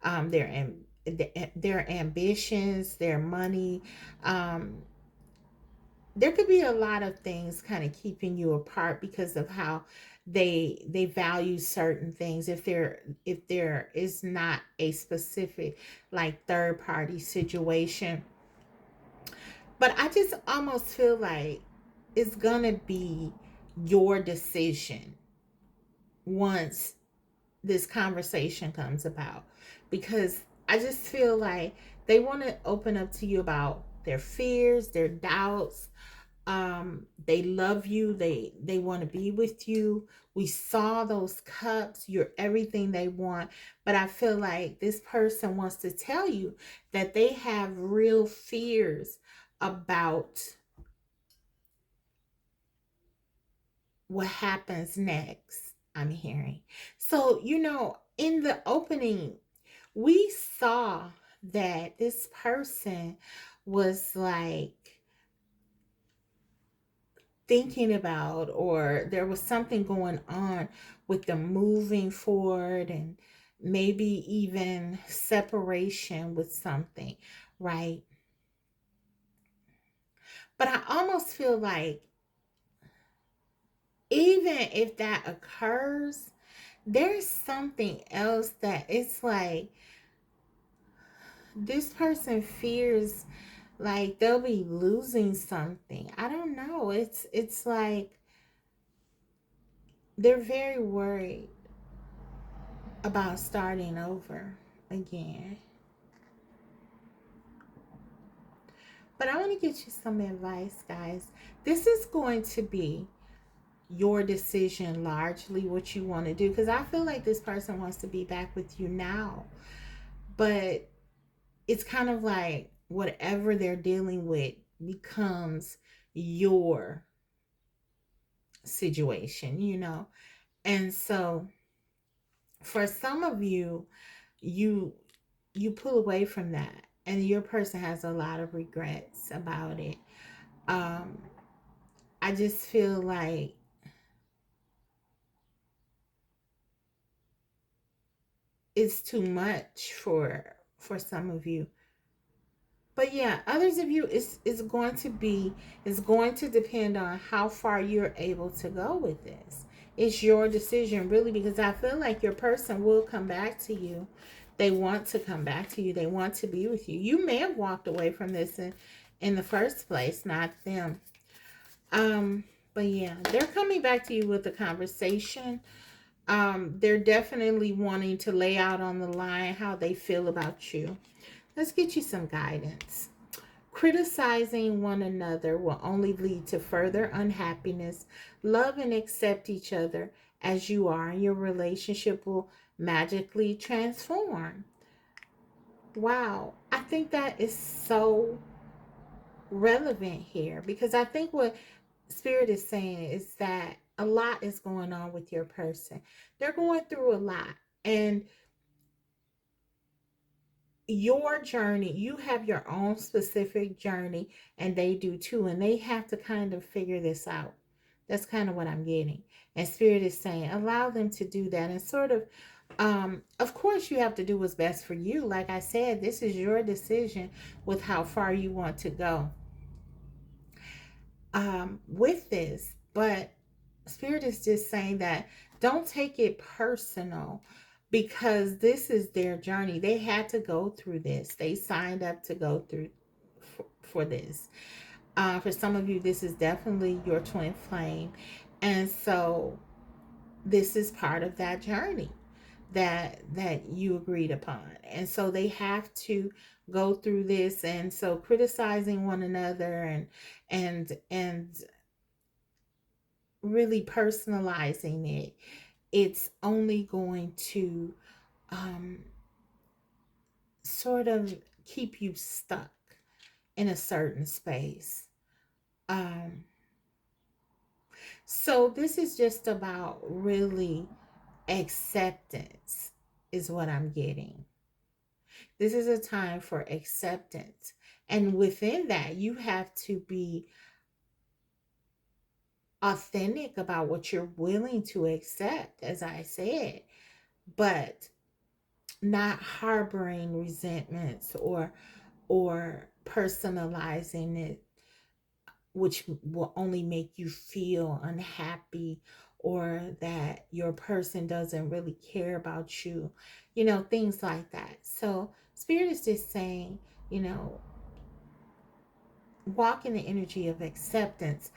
their ambitions, their money. Um, there could be a lot of things kind of keeping you apart because of how they value certain things. If there is not a specific like third party situation, but I just almost feel like it's gonna be your decision once this conversation comes about, because I just feel like they want to open up to you about their fears, their doubts. They love you. They want to be with you. We saw those cups. You're everything they want. But I feel like this person wants to tell you that they have real fears about what happens next. I'm hearing. So, you know, in the opening, we saw that this person was like thinking about, or there was something going on with them moving forward, and maybe even separation with something, right? But I almost feel like even if that occurs, there's something else that it's like this person fears like they'll be losing something. I don't know. It's like they're very worried about starting over again. But I want to get you some advice, guys. This is going to be your decision largely what you want to do, because I feel like this person wants to be back with you now. But it's kind of like whatever they're dealing with becomes your situation, And so for some of you, you you pull away from that, and your person has a lot of regrets about it. um I just feel like it's too much for some of you. But yeah, others of you, is going to depend on how far you're able to go with this. It's your decision, really, because I feel like your person will come back to you. They want to come back to you. They want to be with you. You may have walked away from this in the first place, not them. Um, but yeah, they're coming back to you with a conversation. They're definitely wanting to lay out on the line how they feel about you. Let's get you some guidance. Criticizing one another will only lead to further unhappiness. Love and accept each other as you are, and your relationship will magically transform. Wow, I think that is so relevant here, because I think what Spirit is saying is that a lot is going on with your person. They're going through a lot, and your journey, you have your own specific journey, and they do too, and they have to kind of figure this out. That's kind of what I'm getting. And Spirit is saying allow them to do that, and sort of course you have to do what's best for you. Like I said, this is your decision with how far you want to go with this. But Spirit is just saying that don't take it personal, because this is their journey. They had to go through this. They signed up to go through for this. For some of you, this is definitely your twin flame. And so this is part of that journey that you agreed upon. And so they have to go through this. And so criticizing one another and really personalizing it, it's only going to um, sort of keep you stuck in a certain space. Um, so this is just about really acceptance, is what I'm getting. This is a time for acceptance. And within that, you have to be authentic about what you're willing to accept, as I said, but not harboring resentments or personalizing it, which will only make you feel unhappy, or that your person doesn't really care about you, things like that. So Spirit is just saying, you know walk in the energy of acceptance,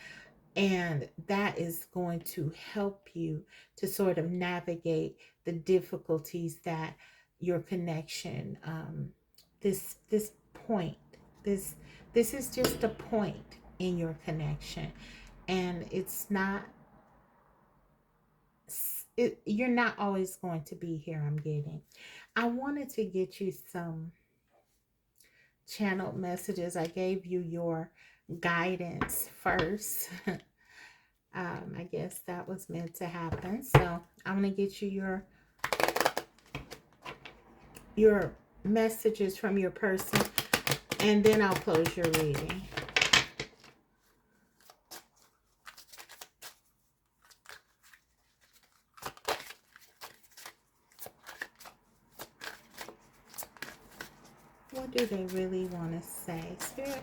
and that is going to help you to sort of navigate the difficulties that your connection, this point, this this is just a point in your connection, and it's not you're not always going to be here. I'm getting, I wanted to get you some channeled messages. I gave you your guidance first. I guess that was meant to happen. So I'm going to get you your messages from your person, and then I'll close your reading. What do they really want to say? Spirit,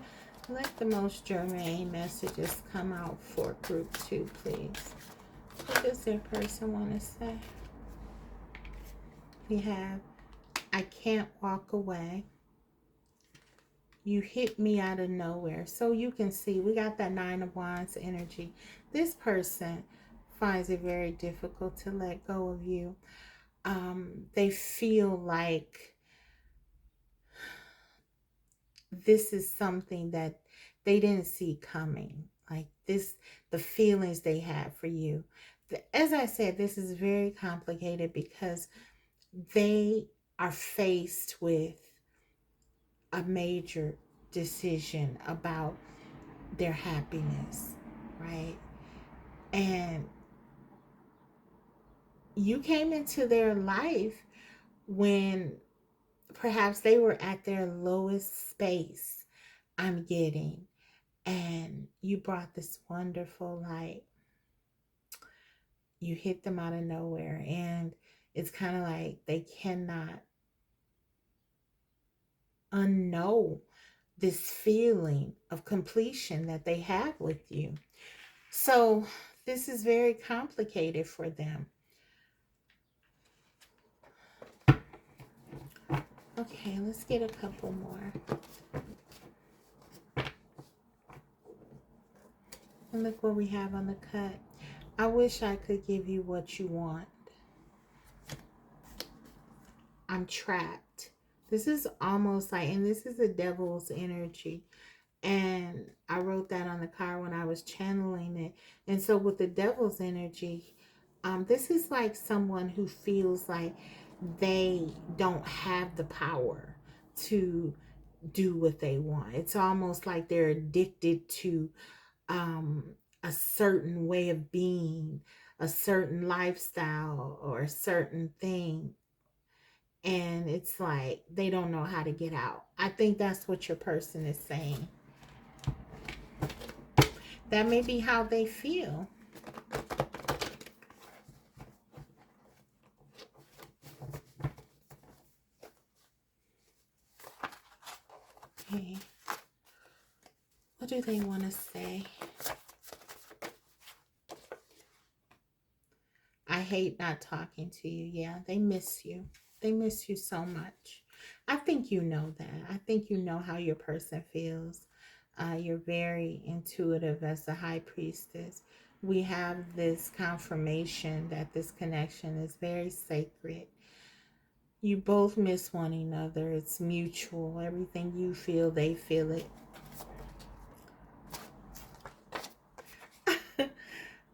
let the most germane messages come out for group 2, please. What does their person want to say? We have, I can't walk away. You hit me out of nowhere. So you can see we got that 9 of Wands energy. This person finds it very difficult to let go of you. They feel like this is something that they didn't see coming. Like this, the feelings they have for you. As I said, this is very complicated because they are faced with a major decision about their happiness, right? And you came into their life when perhaps they were at their lowest space, I'm getting, and you brought this wonderful light. You hit them out of nowhere, and it's kind of like they cannot unknow this feeling of completion that they have with you. So this is very complicated for them. Okay, let's get a couple more. And look what we have on the cut. I wish I could give you what you want. I'm trapped. This is almost like, and this is the devil's energy. And I wrote that on the card when I was channeling it. And so with the devil's energy, this is like someone who feels like they don't have the power to do what they want. It's almost like they're addicted to um, a certain way of being, a certain lifestyle, or a certain thing. And it's like they don't know how to get out. I think that's what your person is saying. That may be how they feel. Okay. What do they want to say? I hate not talking to you. Yeah, they miss you. They miss you so much. I think you know that. I think you know how your person feels. You're very intuitive as the high priestess. We have this confirmation that this connection is very sacred. You both miss one another. It's mutual. Everything you feel, they feel it.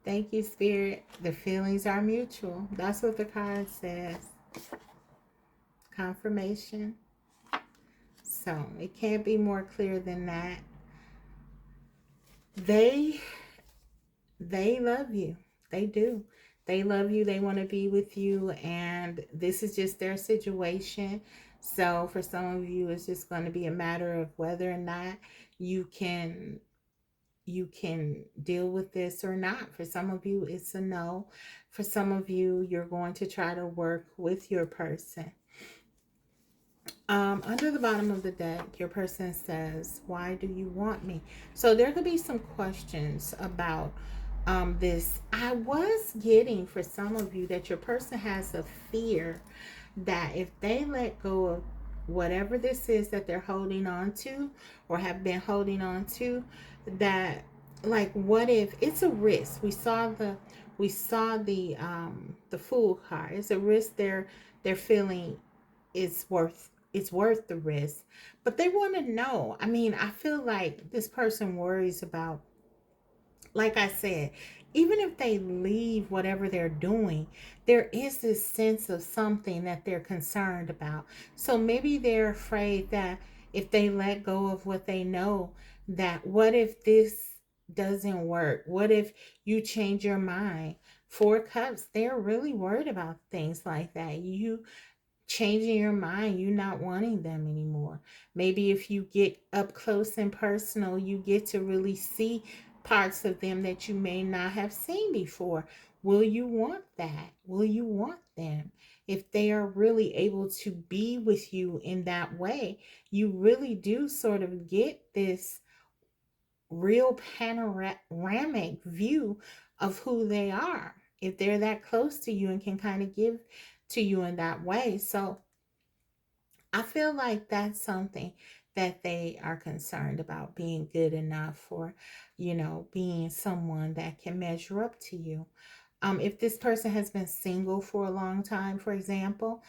Thank you, Spirit. The feelings are mutual. That's what the card says. Confirmation. So it can't be more clear than that. They love you. They do. They love you. They want to be with you. And this is just their situation. So for some of you, it's just going to be a matter of whether or not you can deal with this or not. For some of you, it's a no. For some of you, you're going to try to work with your person. Under the bottom of the deck, your person says, why do you want me? So there could be some questions about this. I was getting for some of you that your person has a fear that if they let go of whatever this is that they're holding on to or have been holding on to, that like what if it's a risk. We saw the Fool card. It's a risk they're feeling it's worth the risk. But they want to know. I mean, I feel like this person worries about, like I said, even if they leave whatever they're doing, there is this sense of something that they're concerned about. So maybe they're afraid that if they let go of what they know, that what if this doesn't work? What if you change your mind? Four Cups, they're really worried about things like that. You changing your mind, you not wanting them anymore. Maybe if you get up close and personal, you get to really see parts of them that you may not have seen before. Will you want that? Will you want them? If they are really able to be with you in that way, you really do sort of get this real panoramic view of who they are. If they're that close to you and can kind of give to you in that way. So I feel like that's something that they are concerned about, being good enough, or, being someone that can measure up to you. If this person has been single for a long time, for example,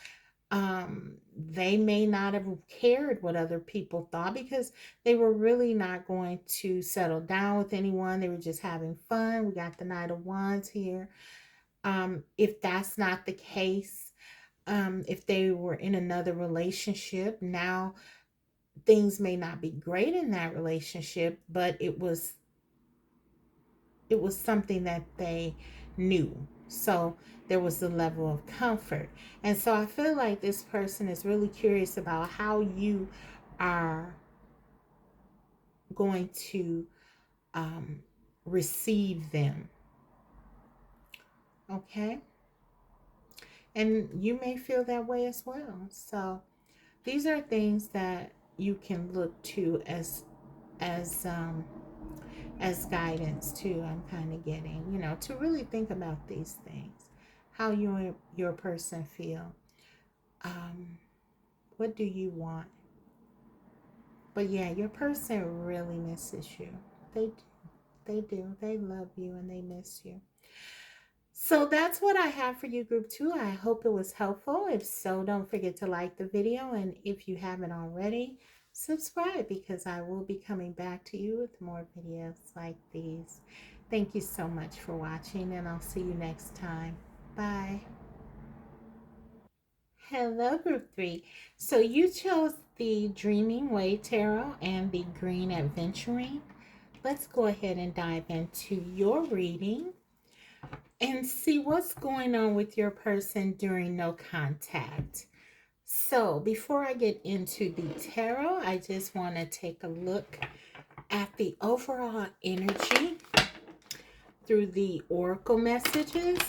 they may not have cared what other people thought because they were really not going to settle down with anyone. They were just having fun. We got the Knight of Wands here. If that's not the case, if they were in another relationship, now things may not be great in that relationship, but it was it was something that they knew. So there was a level of comfort. And so I feel like this person is really curious about how you are going to um, receive them. Okay? And you may feel that way as well. So these are things that you can look to as um, as guidance too. I'm kind of getting, to really think about these things, how your person feel, um, what do you want? But yeah, your person really misses you. They do. They do. They love you and they miss you. So that's what I have for you, group 2. I hope it was helpful. If so, don't forget to like the video. And if you haven't already, subscribe, because I will be coming back to you with more videos like these. Thank you so much for watching, and I'll see you next time. Bye. Hello, group 3. So you chose the Dreaming Way Tarot and the Green Adventuring. Let's go ahead and dive into your reading and see what's going on with your person during no contact. So before I get into the tarot, I just want to take a look at the overall energy through the oracle messages.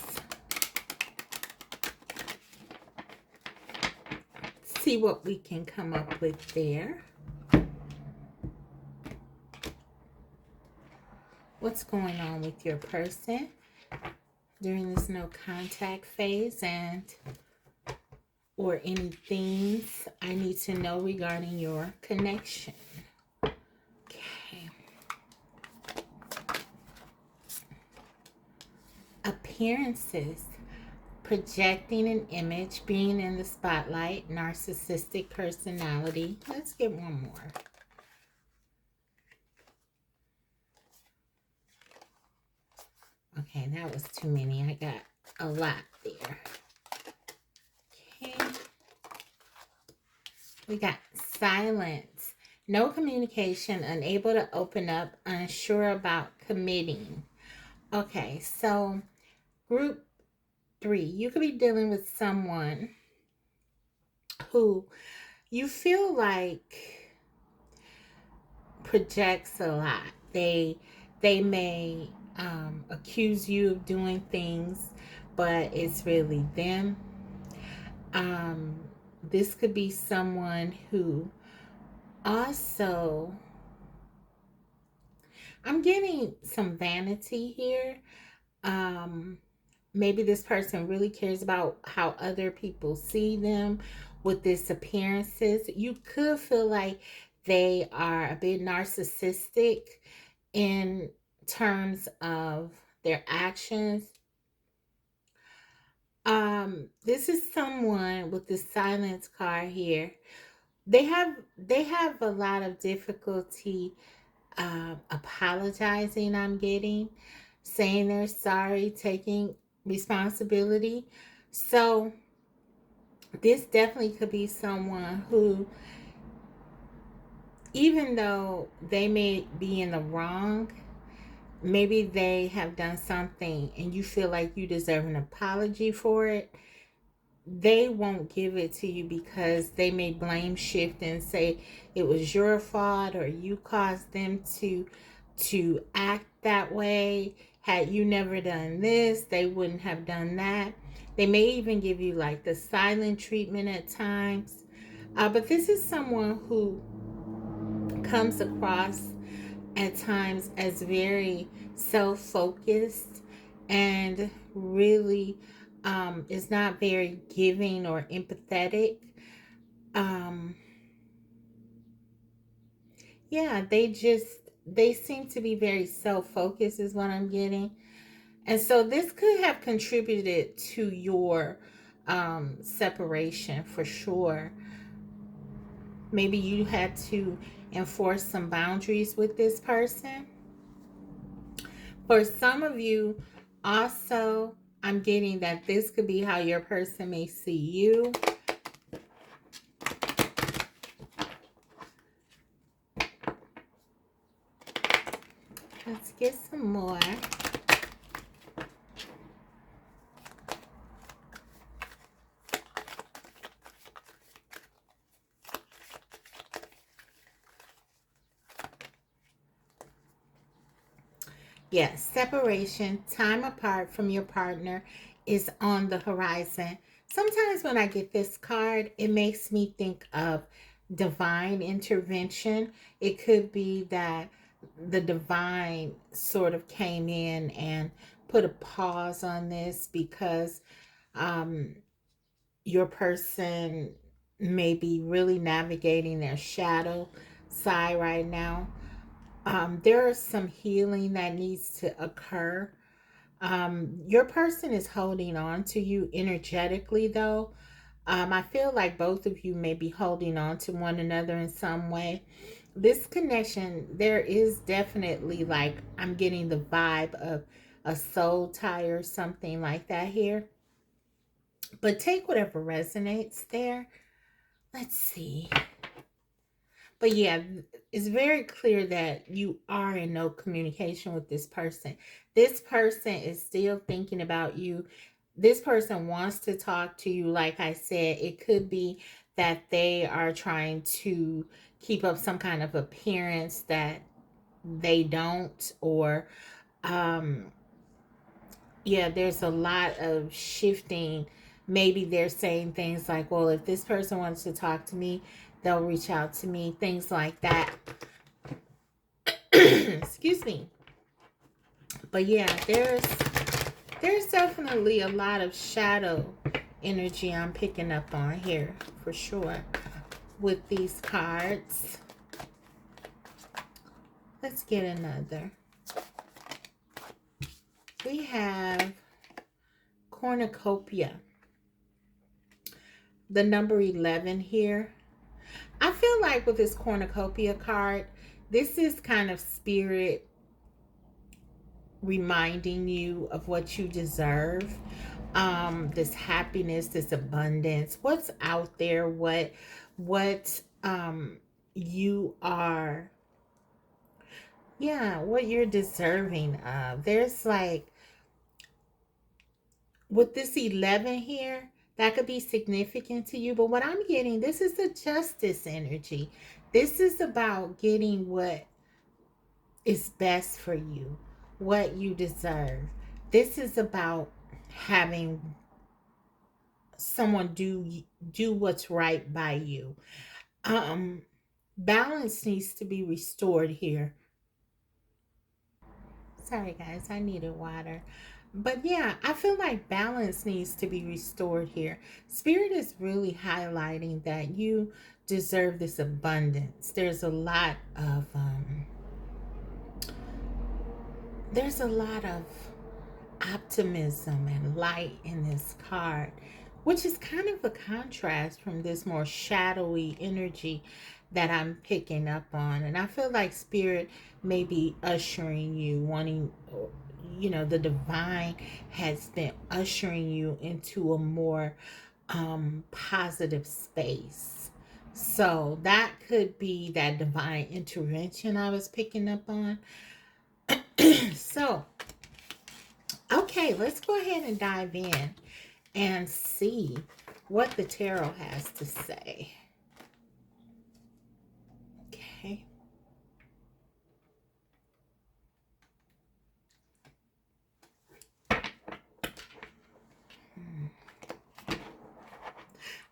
See what we can come up with there. What's going on with your person during this no contact phase, and or any things I need to know regarding your connection. Okay. Appearances. Projecting an image, being in the spotlight, narcissistic personality. Let's get one more. Okay, that was too many. I got a lot there. Okay. We got silence. No communication, unable to open up, unsure about committing. Okay, so group 3, you could be dealing with someone who you feel like projects a lot. They may accuse you of doing things, but it's really them. This could be someone who also, I'm getting some vanity here. Maybe this person really cares about how other people see them with this appearances. You could feel like they are a bit narcissistic in terms of their actions. This is someone with the silence card here. They have a lot of difficulty apologizing. I'm getting, saying they're sorry, taking responsibility. So this definitely could be someone who, even though they may be in the wrong, maybe they have done something and you feel like you deserve an apology for it, they won't give it to you because they may blame shift and say it was your fault or you caused them to act that way. Had you never done this, they wouldn't have done that. They may even give you like the silent treatment at times. But this is someone who comes across at times as very self-focused and really is not very giving or empathetic. Yeah, they seem to be very self-focused is what I'm getting. And so this could have contributed to your separation for sure. Maybe you had to enforce some boundaries with this person. For some of you, also, I'm getting that this could be how your person may see you. Let's get some more. Yes, separation, time apart from your partner is on the horizon. Sometimes when I get this card, it makes me think of divine intervention. It could be that the divine sort of came in and put a pause on this because um, your person may be really navigating their shadow side right now. There is some healing that needs to occur. Your person is holding on to you energetically, though. I feel like both of you may be holding on to one another in some way. This connection, there is definitely like, I'm getting the vibe of a soul tie or something like that here. But take whatever resonates there. Let's see. But yeah, it's very clear that you are in no communication with this person. This person is still thinking about you. This person wants to talk to you. Like I said, it could be that they are trying to keep up some kind of appearance that they don't, or um yeah, there's a lot of shifting. Maybe they're saying things like, well, if this person wants to talk to me, they'll reach out to me, things like that. Excuse me. But yeah, there's definitely a lot of shadow energy I'm picking up on here for sure with these cards. Let's get another. We have cornucopia, the number 11 here. I feel like with this cornucopia card, this is kind of spirit reminding you of what you deserve. This happiness, this abundance, what's out there, what you are, yeah, what you're deserving of. There's like, with this 11 here, that could be significant to you. But what I'm getting, this is the justice energy. This is about getting what is best for you, what you deserve. This is about having someone do what's right by you. Um Balance needs to be restored here. Sorry guys, I needed water. But yeah, I feel like balance needs to be restored here. Spirit is really highlighting that you deserve this abundance. There's a lot of optimism and light in this card, which is kind of a contrast from this more shadowy energy that I'm picking up on. And I feel like Spirit may be ushering you, wanting, the divine has been ushering you into a more positive space. So that could be that divine intervention I was picking up on. So, okay, let's go ahead and dive in and see what the tarot has to say. Okay.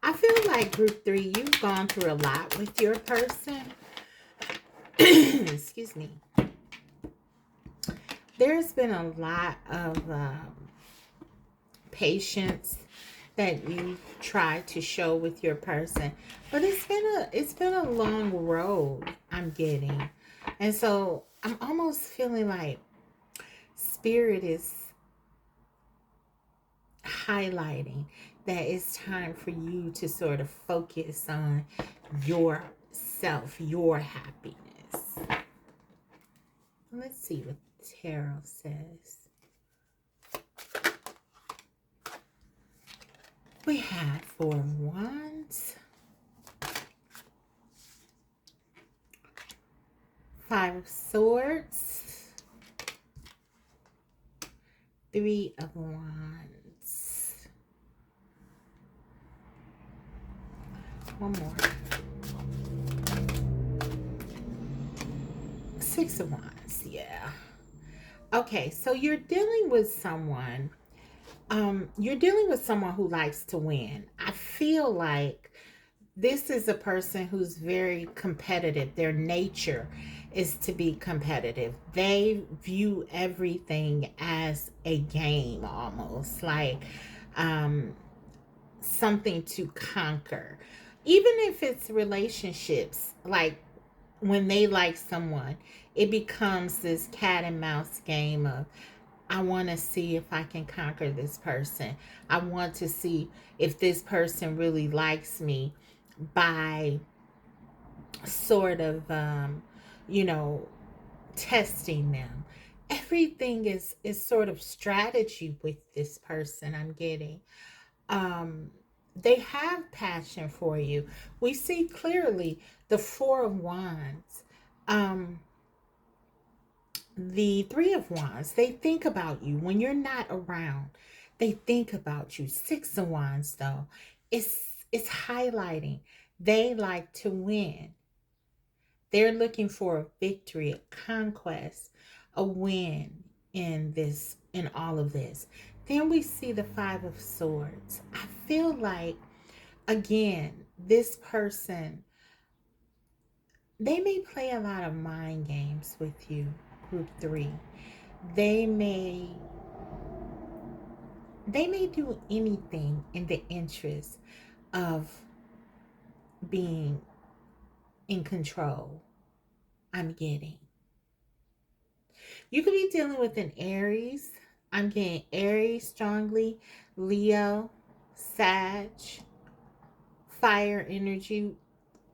I feel like group 3, you've gone through a lot with your person. Excuse me. There's been a lot of patience that you tried to show with your person, but it's been a long road I'm getting. And so I'm almost feeling like Spirit is highlighting that it's time for you to sort of focus on yourself, your happiness. Let's see what tarot says. We have 4 of Wands, 5 of Swords, 3 of Wands. One more. 6 of Wands, yeah. Okay, so you're dealing with someone. You're dealing with someone who likes to win. I feel like this is a person who's very competitive. Their nature is to be competitive. They view everything as a game, almost like um, something to conquer. Even if it's relationships, like when they like someone, it becomes this cat and mouse game of, I want to see if I can conquer this person. I want to see if this person really likes me by sort of, you know, testing them. Everything is sort of strategy with this person. I'm getting. Um, they have passion for you. We see clearly the Four of Wands. Um, the Three of Wands, they think about you when you're not around. They think about you. Six of Wands, though, it's highlighting they like to win. They're looking for a victory, a conquest, a win in all of this. Then we see the Five of Swords. I feel like, again, this person, they may play a lot of mind games with you, group three. They may they may do anything in the interest of being in control. I'm getting. You could be dealing with an Aries. I'm getting Aries strongly, Leo, Sag, fire energy.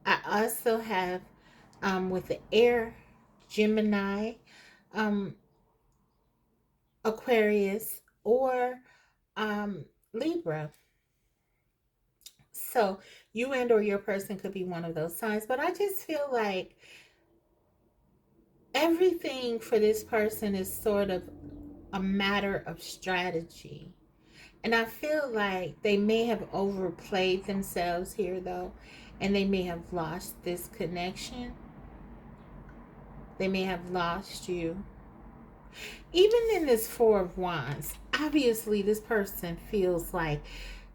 I also have with the air, Gemini, um, Aquarius, or Libra. So you and or your person could be one of those signs. But I just feel like everything for this person is sort of a matter of strategy. And I feel like they may have overplayed themselves here, though, and they may have lost this connection. They may have lost you. Even in this Four of Wands, obviously, this person feels like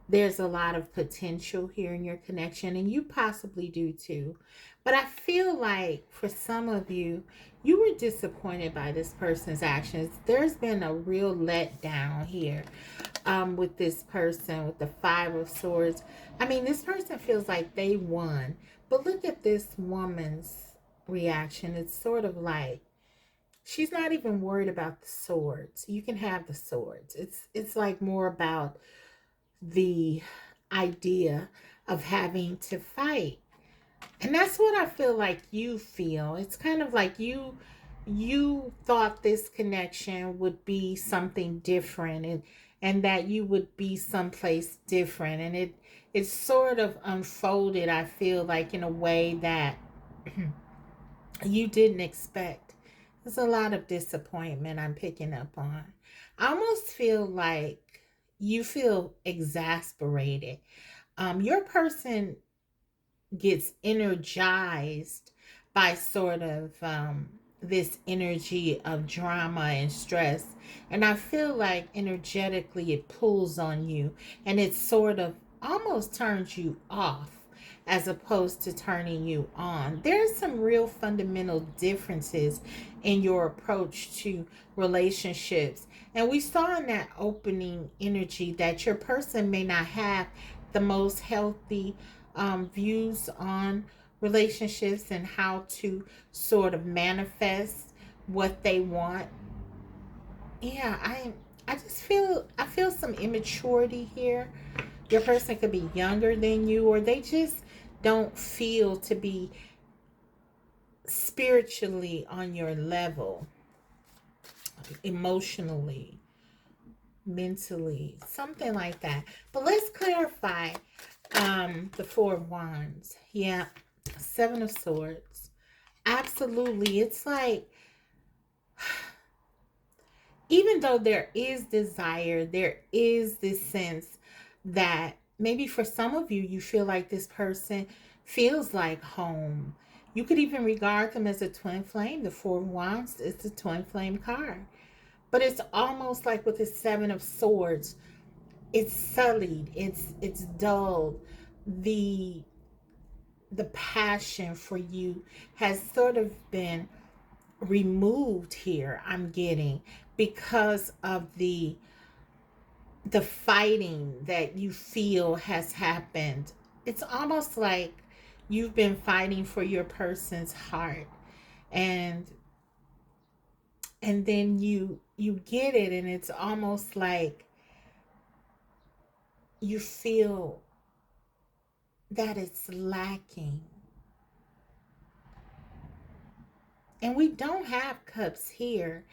there's a lot of potential here in your connection, and you possibly do too. But I feel like for some of you, you were disappointed by this person's actions. There's been a real letdown here with this person with the Five of Swords. I mean, this person feels like they won. But look at this woman's reaction. It's sort of like she's not even worried about the swords. You can have the swords. It's like more about the idea of having to fight. And that's what I feel like you feel. It's kind of like you thought this connection would be something different, and that you would be someplace different, and it sort of unfolded, I feel like, in a way that you didn't expect. There's a lot of disappointment I'm picking up on. I almost feel like you feel exasperated. Your person gets energized by sort of this energy of drama and stress. And I feel like energetically it pulls on you, and it sort of almost turns you off as opposed to turning you on. There's some real fundamental differences in your approach to relationships. And we saw in that opening energy that your person may not have the most healthy views on relationships and how to sort of manifest what they want. Yeah, I just feel some immaturity here. Your person could be younger than you, or they just don't feel to be spiritually on your level, emotionally, mentally, something like that. But let's clarify the Four of Wands. Yeah, Seven of Swords. Absolutely. It's like, even though there is desire, there is this sense that maybe for some of you, you feel like this person feels like home. You could even regard them as a twin flame. The Four of Wands is the twin flame card. But it's almost like with the Seven of Swords, it's sullied, it's dulled. The the passion for you has sort of been removed here, I'm getting, because of the fighting that you feel has happened. It's almost like you've been fighting for your person's heart, and then you get it, and it's almost like you feel that it's lacking. And we don't have cups here.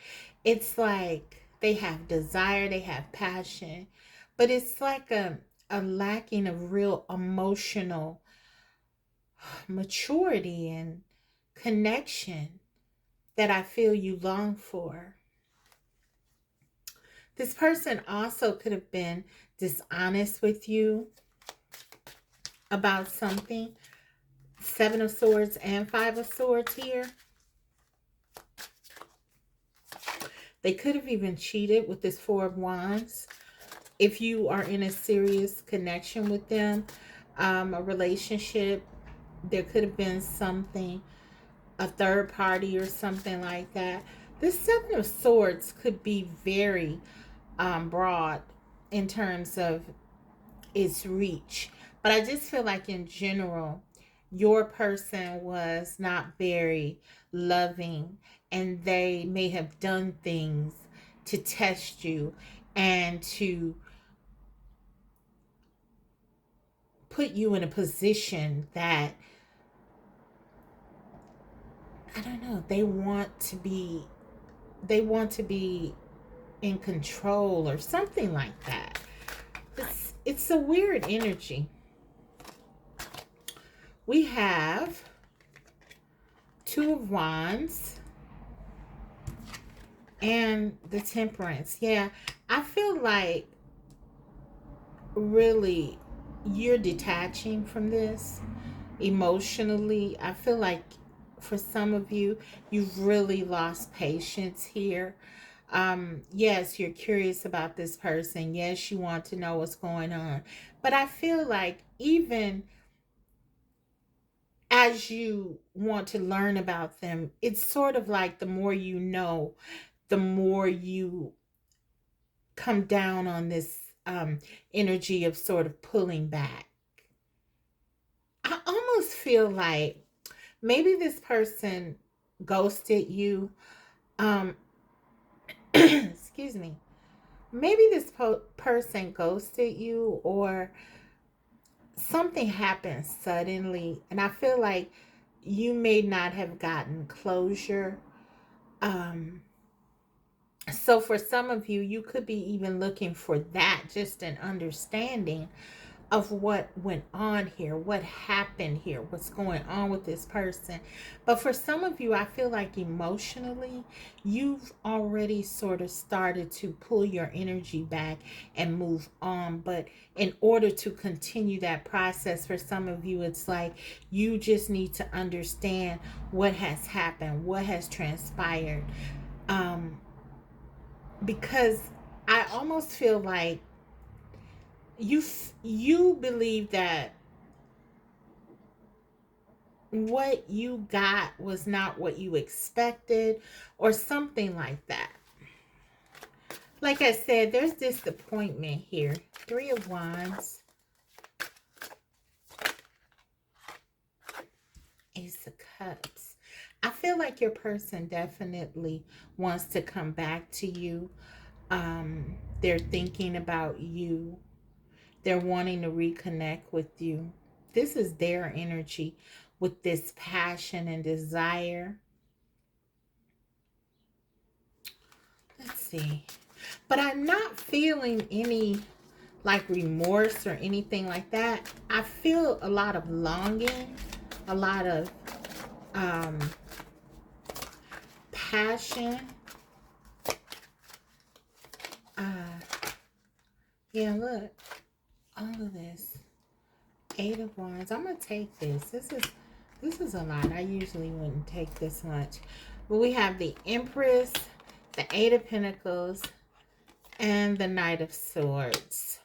It's like they have desire, they have passion, but it's like a lacking of real emotional maturity and connection that I feel you long for. This person also could have been dishonest with you about something. Seven of Swords and Five of Swords here. They could have even cheated with this Four of Wands. If you are in a serious connection with them, a relationship, there could have been something, a third party or something like that. This Seven of Swords could be very broad in terms of its reach. But I just feel like in general, your person was not very loving, and they may have done things to test you and to put you in a position that, I don't know, they want to be in control or something like that. It's a weird energy. We have Two of Wands and the Temperance. Yeah, I feel like really you're detaching from this emotionally. I feel like for some of you, you've really lost patience here. Yes, you're curious about this person. Yes, you want to know what's going on. But I feel like even as you want to learn about them, it's sort of like the more you know, the more you come down on this energy of sort of pulling back. I almost feel like maybe this person ghosted you. Um, excuse me. Maybe this person ghosted you, or something happened suddenly, and I feel like you may not have gotten closure. Um, so for some of you, you could be even looking for that, just an understanding of what went on here, what happened here, what's going on with this person. But for some of you, I feel like emotionally, you've already sort of started to pull your energy back and move on. But in order to continue that process, for some of you, it's like you just need to understand what has happened, what has transpired. Um, because I almost feel like you believe that what you got was not what you expected, or something like that. Like I said, there's disappointment here. Three of Wands, Ace of Cups. I feel like your person definitely wants to come back to you. They're thinking about you. They're wanting to reconnect with you. This is their energy with this passion and desire. Let's see. But I'm not feeling any like remorse or anything like that. I feel a lot of longing, a lot of passion. Yeah, look, all of this. Eight of Wands. I'm gonna take this. This is a lot. I usually wouldn't take this much. But we have the Empress, the Eight of Pentacles, and the Knight of Swords.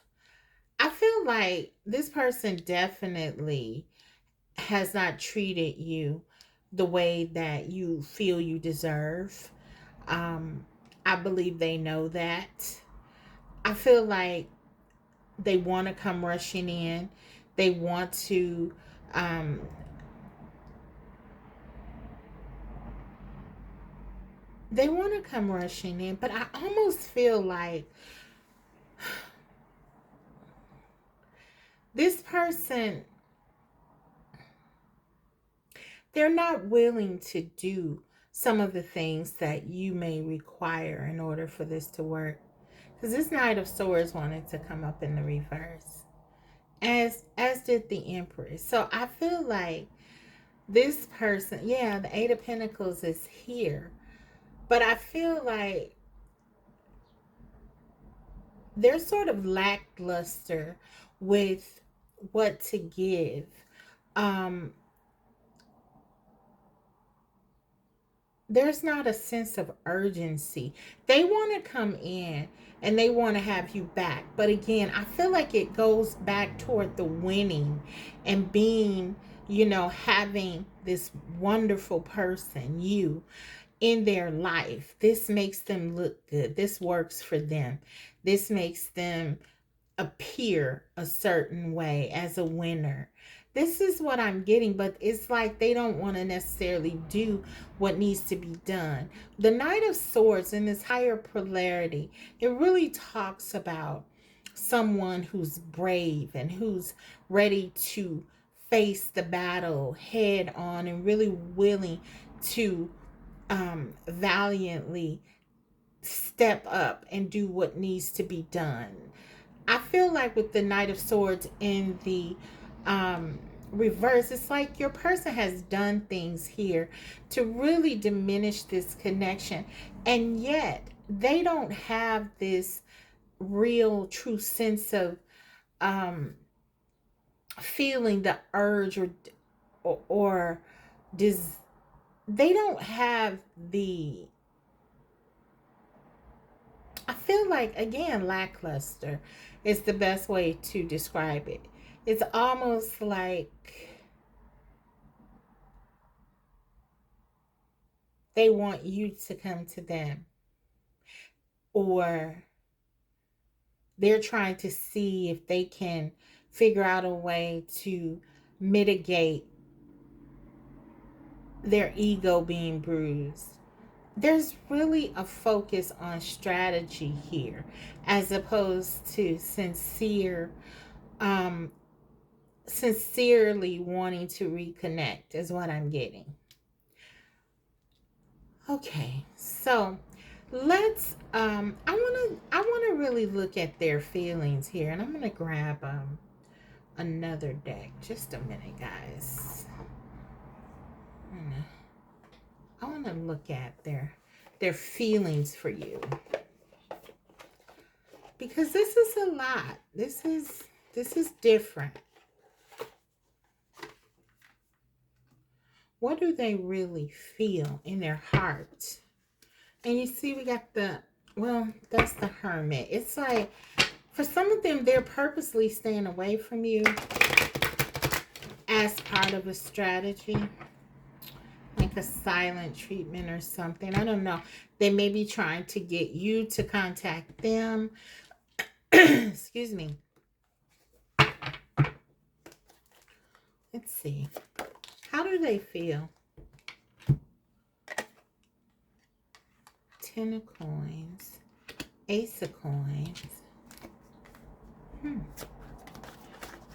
I feel like this person definitely has not treated you the way that you feel you deserve. Um, I believe they know that. I feel like they want to come rushing in. They want to um, come rushing in, but I almost feel like this person, they're not willing to do some of the things that you may require in order for this to work. Because this Knight of Swords wanted to come up in the reverse, as did the Empress. So I feel like this person, yeah, the Eight of Pentacles is here, but I feel like they're sort of lackluster with what to give. Um, there's not a sense of urgency. They want to come in and they want to have you back. But again, I feel like it goes back toward the winning and being, having this wonderful person, you, in their life. This makes them look good. This works for them. This makes them appear a certain way as a winner. This is what I'm getting, but it's like they don't want to necessarily do what needs to be done. The Knight of Swords in this higher polarity, it really talks about someone who's brave and who's ready to face the battle head on and really willing to valiantly step up and do what needs to be done. I feel like with the Knight of Swords in the reverse, it's like your person has done things here to really diminish this connection, and yet they don't have this real true sense of feeling the urge or des- they don't have the, I feel like, again, lackluster is the best way to describe it. It's almost like they want you to come to them, or they're trying to see if they can figure out a way to mitigate their ego being bruised. There's really a focus on strategy here as opposed to sincerely wanting to reconnect is what I'm getting. Okay, so let's I want to really look at their feelings here, and I'm going to grab another deck. Just a minute, guys. I want to look at their feelings for you, because this is a lot. This is different. What do they really feel in their heart? And you see, we got that's the Hermit. It's like, for some of them, they're purposely staying away from you as part of a strategy, like a silent treatment or something. I don't know. They may be trying to get you to contact them. Excuse me. Let's see. How do they feel? Ten of Coins. Ace of Coins.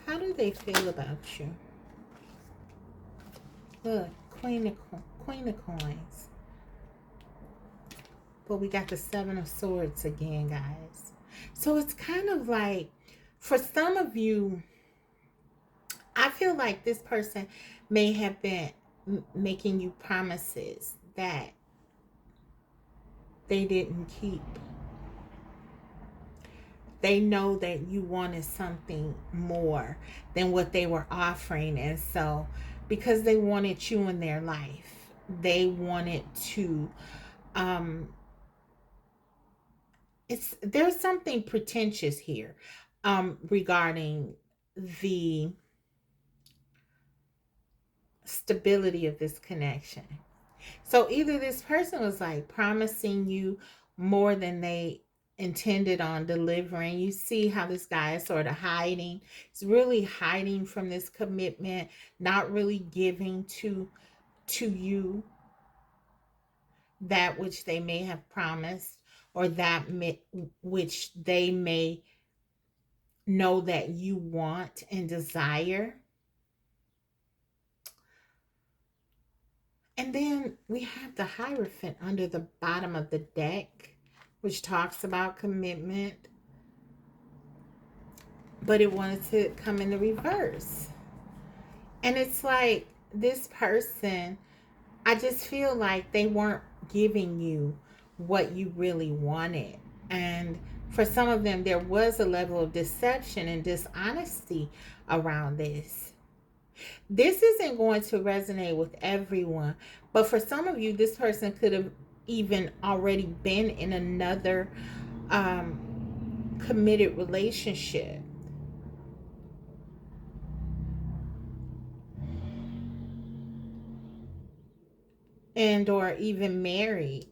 How do they feel about you? Look, Queen of Coins. But we got the Seven of Swords again, guys. So it's kind of like, for some of you, I feel like this person may have been making you promises that they didn't keep. They know that you wanted something more than what they were offering. And so, because they wanted you in their life, they wanted to there's something pretentious here regarding the stability of this connection. So either this person was like promising you more than they intended on delivering. You see how this guy is sort of hiding. He's really hiding from this commitment, not really giving to you that which they may have promised, or which they may know that you want and desire. And then we have the Hierophant under the bottom of the deck, which talks about commitment, but it wanted to come in the reverse. And it's like this person, I just feel like they weren't giving you what you really wanted. And for some of them, there was a level of deception and dishonesty around this. This isn't going to resonate with everyone, but for some of you, this person could have even already been in another committed relationship. And or even married.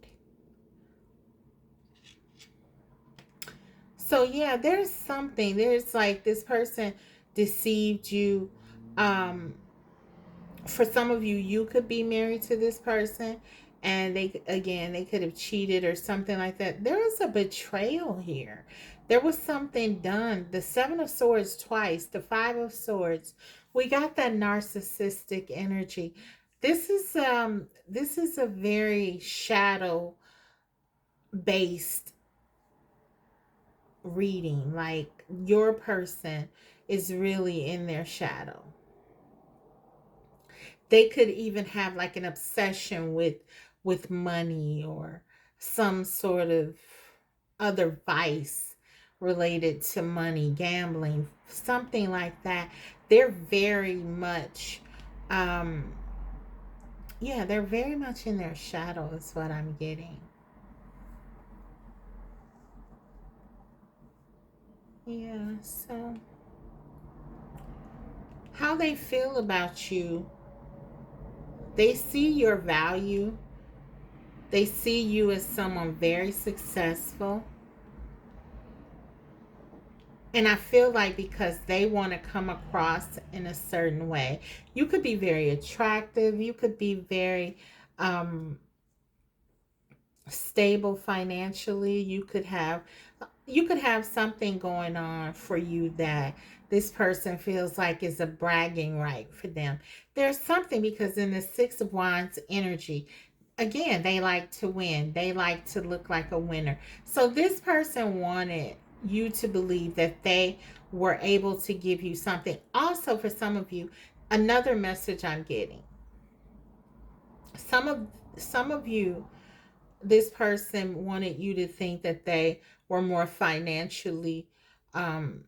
So yeah, there's like this person deceived you. For some of you, you could be married to this person, and they could have cheated or something like that. There was a betrayal here. There was something done. The Seven of Swords twice, the Five of Swords. We got that narcissistic energy. This is a very shadow based reading. Like your person is really in their shadow. They could even have like an obsession with money or some sort of other vice related to money, gambling, something like that. They're very much yeah, they're very much in their shadow is what I'm getting. Yeah, so how they feel about you, they see your value. They see you as someone very successful. And I feel like because they want to come across in a certain way, you could be very attractive. You could be very stable financially. You could have something going on for you that this person feels like is a bragging right for them. There's something because in the Six of Wands energy, again, they like to win. They like to look like a winner. So this person wanted you to believe that they were able to give you something. Also, for some of you, another message I'm getting. Some of you, this person wanted you to think that they were more financially um,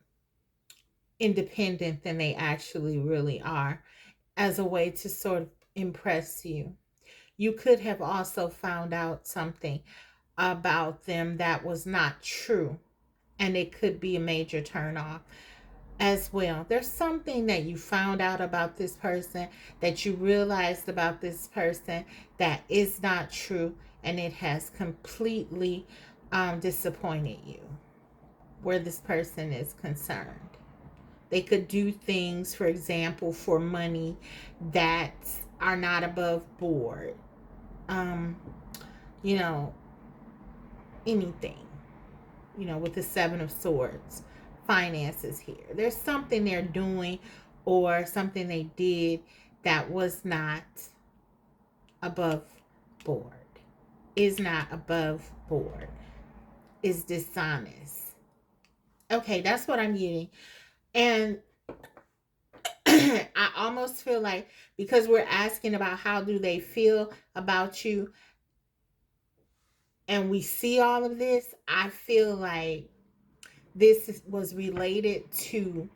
independent than they actually really are, as a way to sort of impress you. You could have also found out something about them that was not true, and it could be a major turnoff as well. There's something that you found out about this person, that you realized about this person that is not true, and it has completely disappointed you where this person is concerned. They could do things, for example, for money that are not above board. Um, you know, anything, with the Seven of Swords, finances here. There's something they're doing or something they did that was not above board, is not above board, is dishonest. Okay, that's what I'm getting. And I almost feel like because we're asking about how do they feel about you and we see all of this, I feel like this was related to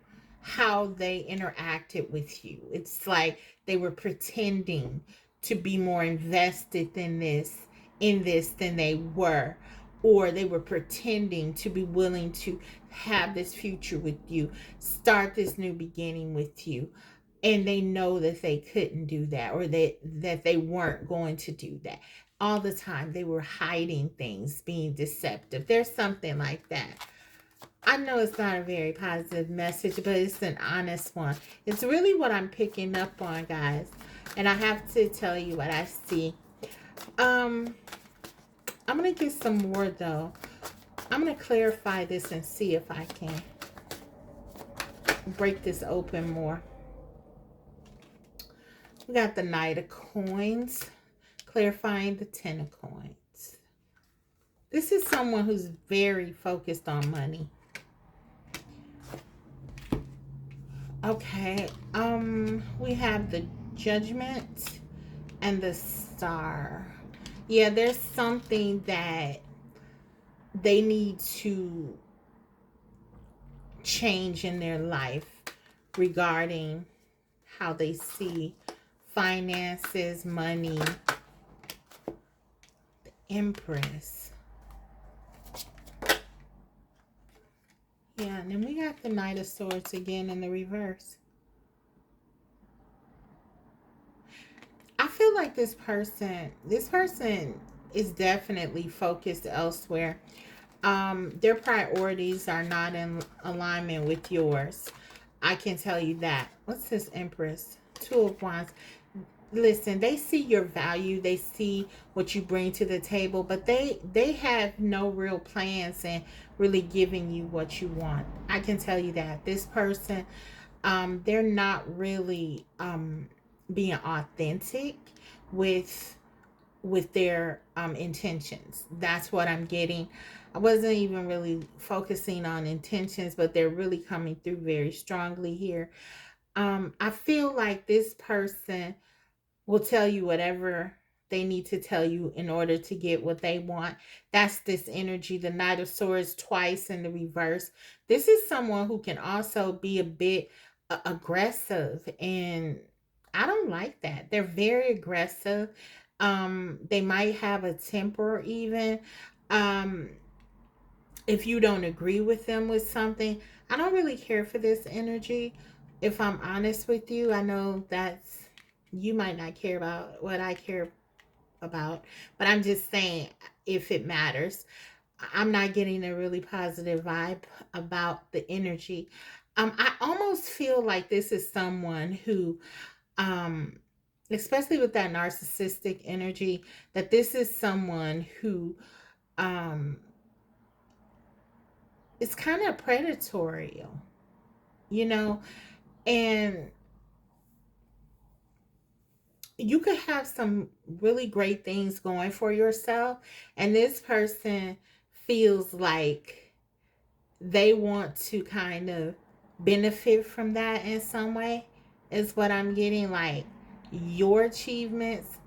how they interacted with you. It's like they were pretending to be more invested in this than they were, or they were pretending to be willing to have this future with you, start this new beginning with you, and they know that they couldn't do that, or that they weren't going to do that. All the time they were hiding things, being deceptive. There's something like that. I know it's not a very positive message, but it's an honest one. It's really what I'm picking up on, guys. And I have to tell you what I see. I'm going to get some more, though. I'm going to clarify this and see if I can break this open more. We got the Knight of Coins, clarifying the Ten of Coins. This is someone who's very focused on money. Okay, we have the Judgment and the Star. Yeah, there's something that they need to change in their life regarding how they see finances, money. The Empress. Yeah, and then we got the Knight of Swords again in the reverse. I feel like this person is definitely focused elsewhere. Their priorities are not in alignment with yours. I can tell you that. What's this Empress? Two of Wands. Listen, they see your value. They see what you bring to the table, but they have no real plans in really giving you what you want. I can tell you that. This person, they're not really being authentic with their intentions. That's what I'm getting. I wasn't even really focusing on intentions, but they're really coming through very strongly here. I feel like this person will tell you whatever they need to tell you in order to get what they want. That's this energy. The Knight of Swords twice in the reverse. This is someone who can also be a bit aggressive, and I don't like that. They're very aggressive. They might have a temper even. Um, if you don't agree with them with something, I don't really care for this energy. If I'm honest with you, I know that's, you might not care about what I care about, but I'm just saying, if it matters, I'm not getting a really positive vibe about the energy. I almost feel like this is someone who, especially with that narcissistic energy, that this is someone who um, is kind of predatory, you know, and you could have some really great things going for yourself, and this person feels like they want to kind of benefit from that in some way, is what I'm getting. Like, your achievements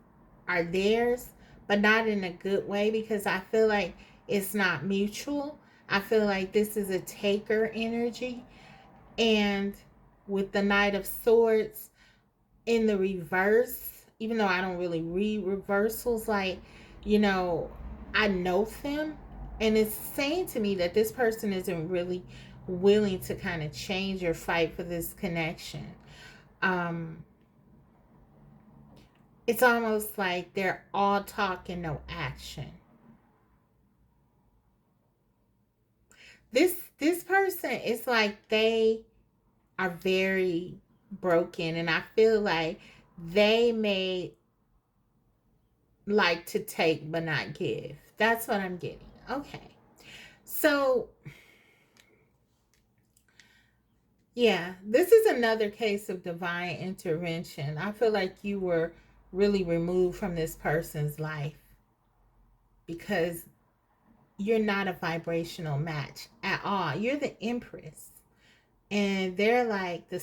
are theirs, but not in a good way, because I feel like it's not mutual. I feel like this is a taker energy. And with the Knight of Swords in the reverse, even though I don't really read reversals, like, you know, I know them, and it's saying to me that this person isn't really willing to kind of change or fight for this connection. Um, it's almost like they're all talk and no action. This person, it's like they are very broken, and I feel like they may like to take but not give. That's what I'm getting. Okay. So, yeah, this is another case of divine intervention. I feel like you were really removed from this person's life because you're not a vibrational match at all. You're the Empress, and they're like the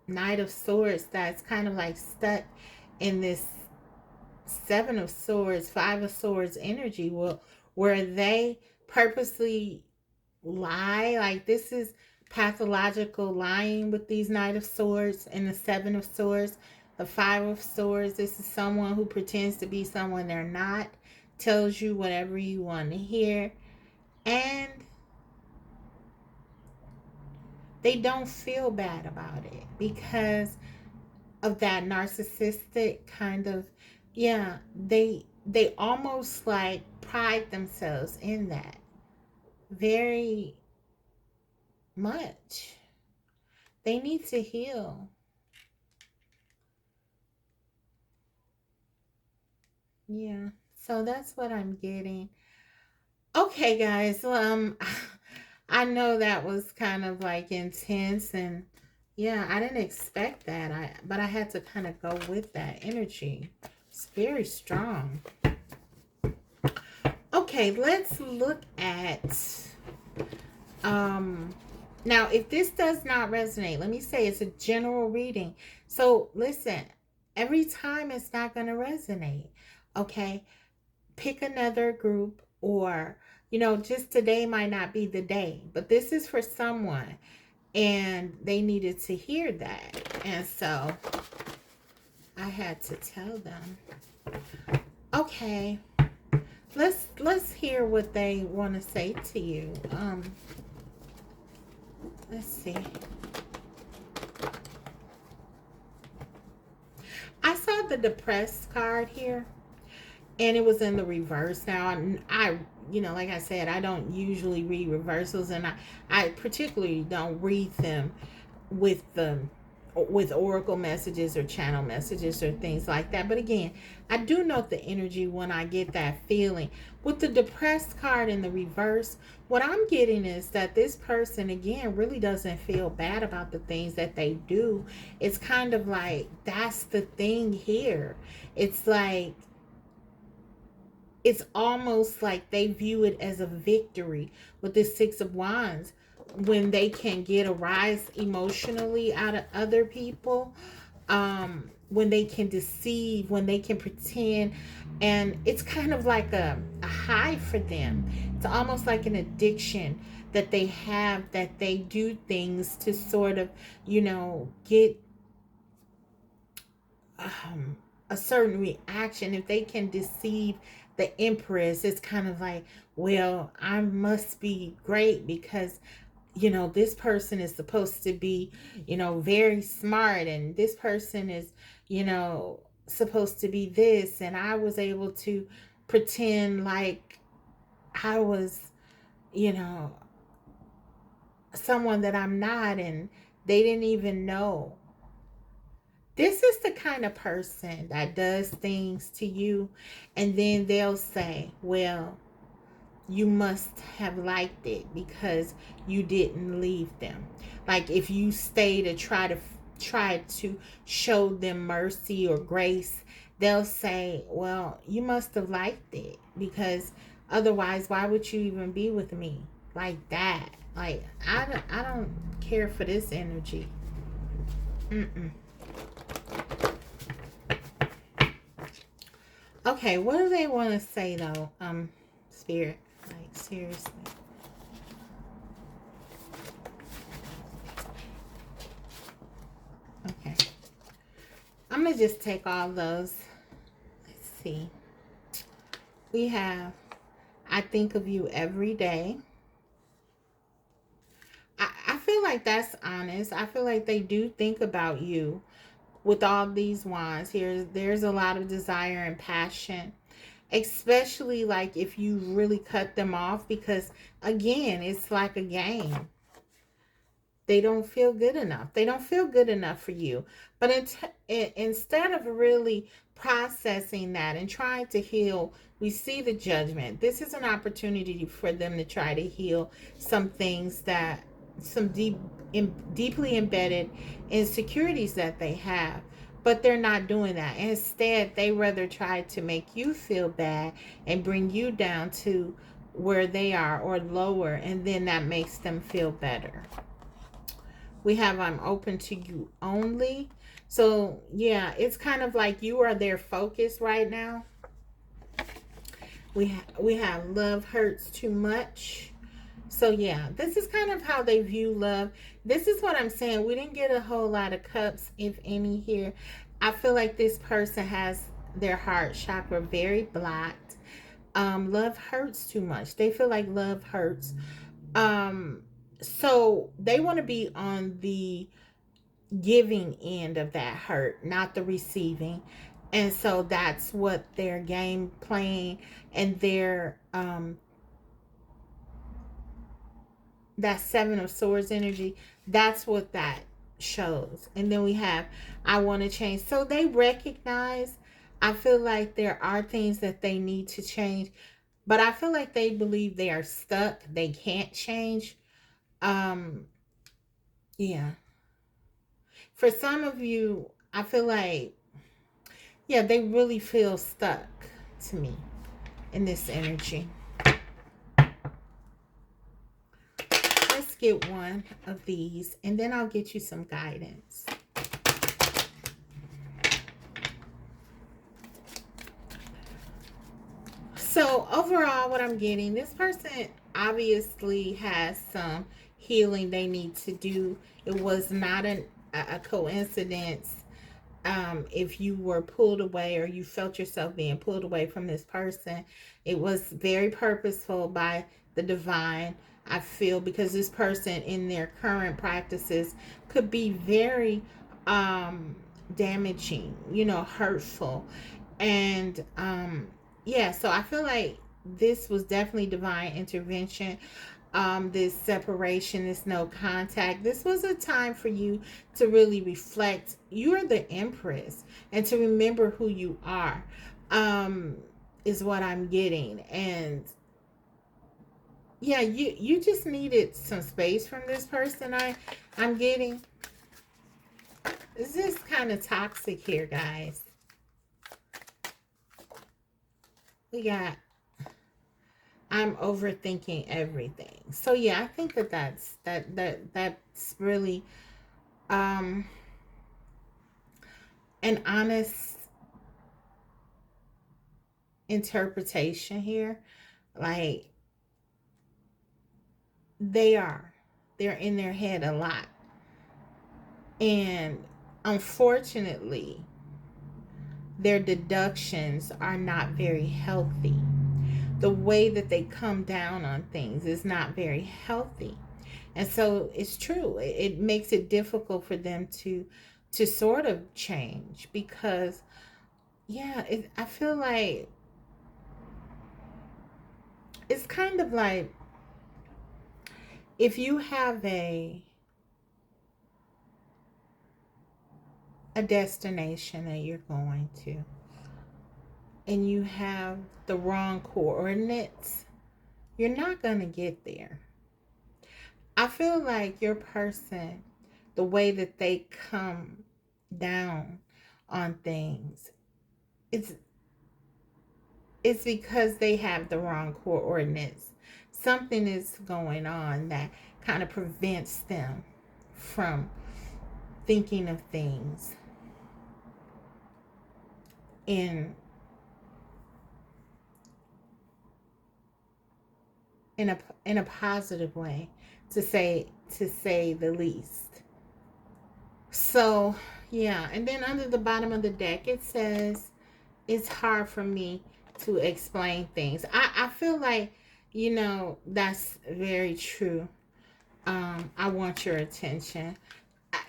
Knight of Swords that's kind of like stuck in this Seven of Swords, Five of Swords energy, where they purposely lie. Like, this is pathological lying with these Knight of Swords and the Seven of Swords, the Five of Swords. This is someone who pretends to be someone they're not. tells you whatever you want to hear, and they don't feel bad about it because of that narcissistic kind of, yeah, they almost like pride themselves in that very much. They need to heal. Yeah. So that's what I'm getting. Okay, guys. I know that was kind of like intense, and yeah, I didn't expect that. But I had to kind of go with that energy. It's very strong. Okay, let's look at um now, if this does not resonate, let me say it's a general reading. So listen, every time it's not going to resonate. Okay, pick another group, or just today might not be the day, but this is for someone and they needed to hear that, and so I had to tell them. Okay, let's hear what they want to say to you. Let's see. I saw the depressed card here, and it was in the reverse. Now, I like I said, I don't usually read reversals, and I particularly don't read them with oracle messages or channel messages or things like that. But again, I do note the energy when I get that feeling. With the depressed card in the reverse, what I'm getting is that this person, again, really doesn't feel bad about the things that they do. It's kind of like that's the thing here. It's like, it's almost like they view it as a victory with this Six of Wands, when they can get a rise emotionally out of other people, when they can deceive, when they can pretend, and it's kind of like a high for them. It's almost like an addiction that they have, that they do things to sort of get a certain reaction. If they can deceive the Empress, it's kind of like, well, I must be great because this person is supposed to be very smart, and this person is supposed to be this, and I was able to pretend like I was you know someone that I'm not, and they didn't even know. This is the kind of person that does things to you, and then they'll say, well, you must have liked it because you didn't leave them. Like if you stay to try to show them mercy or grace, they'll say, well, you must have liked it because otherwise why would you even be with me like that? Like I don't care for this energy. Mm-mm. Okay, what do they want to say though? Spirit, like seriously. Okay. I'm gonna just take all those. Let's see. We have, I think of you every day. I feel like that's honest. I feel like they do think about you with all these wands here. There's a lot of desire and passion, especially like if you really cut them off, because again, it's like a game. They don't feel good enough. They don't feel good enough for you. But instead of really processing that and trying to heal, we see the judgment. This is an opportunity for them to try to heal some things, that some deeply embedded insecurities that they have. But they're not doing that. Instead, they rather try to make you feel bad and bring you down to where they are or lower, and then that makes them feel better. We have I'm open to you only. So yeah, it's kind of like you are their focus right now. We have love hurts too much. So yeah, this is kind of how they view love. This is what I'm saying. We didn't get a whole lot of cups, if any, here. I feel like this person has their heart chakra very blocked. Love hurts too much. They feel like love hurts. Um, so they want to be on the giving end of that hurt, not the receiving. And so that's what their game playing and their that Seven of Swords energy, that's what that shows. And then we have I want to change. So they recognize, I feel like there are things that they need to change, but I feel like they believe they are stuck. They can't change. Um yeah. For some of you, I feel like, yeah, they really feel stuck to me in this energy. Let's get one of these and then I'll get you some guidance. So overall, what I'm getting, this person obviously has some healing they need to do. It was not a coincidence if you were pulled away or you felt yourself being pulled away from this person. It was very purposeful by the divine, I feel, because this person in their current practices could be very damaging, hurtful. And yeah, so I feel like this was definitely divine intervention. This separation, this no contact, this was a time for you to really reflect. You're the Empress, and to remember who you are, is what I'm getting. And yeah, you just needed some space from this person. I'm getting. This is kind of toxic here, guys. We got I'm overthinking everything. So yeah, I think that's really um an honest interpretation here. Like they're in their head a lot. And unfortunately, their deductions are not very healthy. The way that they come down on things is not very healthy. And so it's true. It makes it difficult for them to sort of change because yeah, I feel like it's kind of like if you have a destination that you're going to and you have the wrong coordinates, you're not going to get there. I feel like your person, the way that they come down on things, it's it's because they have the wrong coordinates. Something is going on that kind of prevents them from thinking of things in in a positive way, to say the least. So yeah, and then under the bottom of the deck it says it's hard for me to explain things. I feel like, that's very true. I want your attention.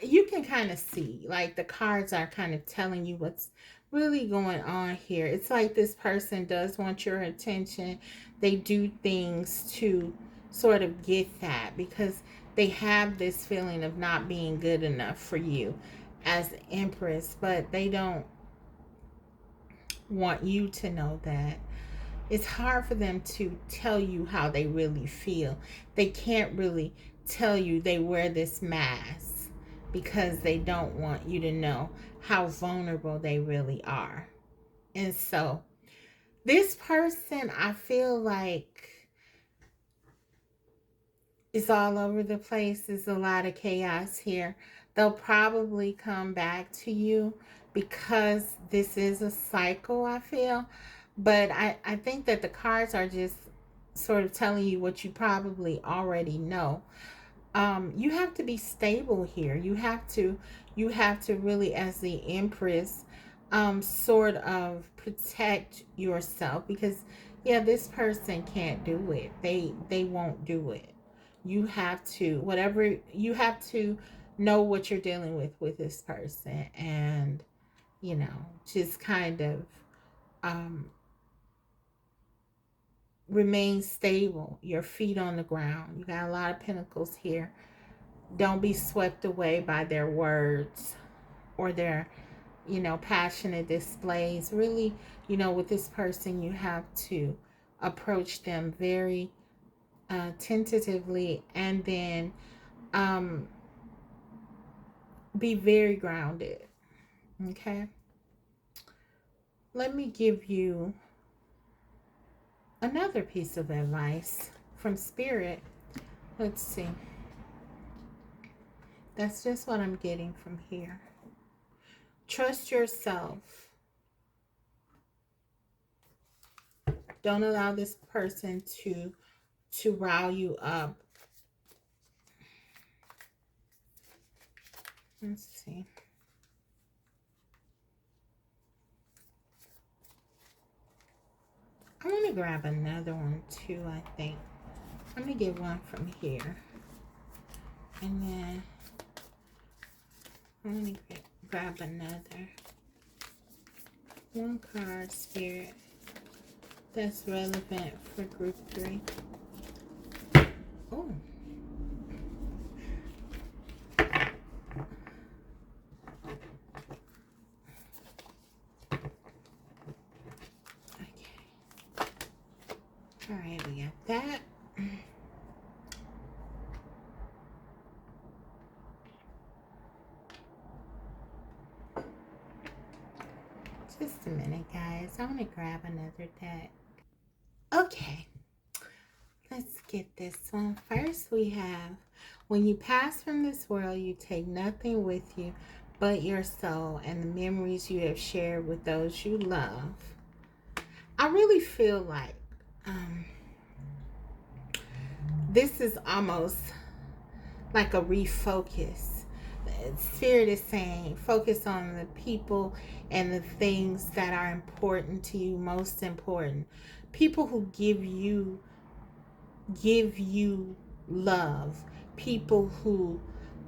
You can kind of see, like, the cards are kind of telling you what's really going on here. It's like this person does want your attention. They do things to sort of get that because they have this feeling of not being good enough for you as the Empress, but they don't want you to know that. It's hard for them to tell you how they really feel. They can't really tell you. They wear this mask because they don't want you to know how vulnerable they really are. And so this person, I feel like, is all over the place. There's a lot of chaos here. They'll probably come back to you because this is a cycle, I feel. But I think that the cards are just sort of telling you what you probably already know. You have to be stable here. You have to really, as the Empress, sort of protect yourself because Yeah, this person can't do it. They won't do it. You have to, whatever, you have to know what you're dealing with this person, and just kind of um remain stable, your feet on the ground. You got a lot of pentacles here. Don't be swept away by their words or their passionate displays. Really, with this person, you have to approach them very tentatively, and then um, be very grounded. Okay? Let me give you another piece of advice from Spirit. Let's see. That's just what I'm getting from here. Trust yourself. Don't allow this person to rile you up. Let's see. I'm going to grab another one too, I think. I'm going to get one from here. And then I'm going to grab another. One card, Spirit, that's relevant for group 3. Oh. All right, we got that. Just a minute, guys. I'm going to grab another deck. Okay. Let's get this one. First, we have, when you pass from this world, you take nothing with you but your soul and the memories you have shared with those you love. I really feel like this is almost like a refocus. Spirit is saying focus on the people and the things that are important to you, most important. People who give you love, people who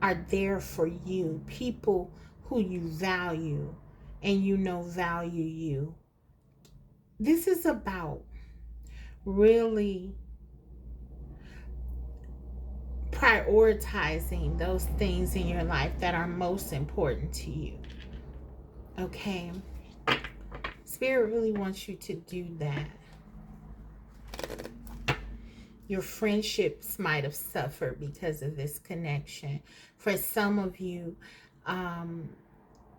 are there for you, people who you value and value you. This is about really prioritizing those things in your life that are most important to you. Okay? Spirit really wants you to do that. Your friendships might have suffered because of this connection. For some of you,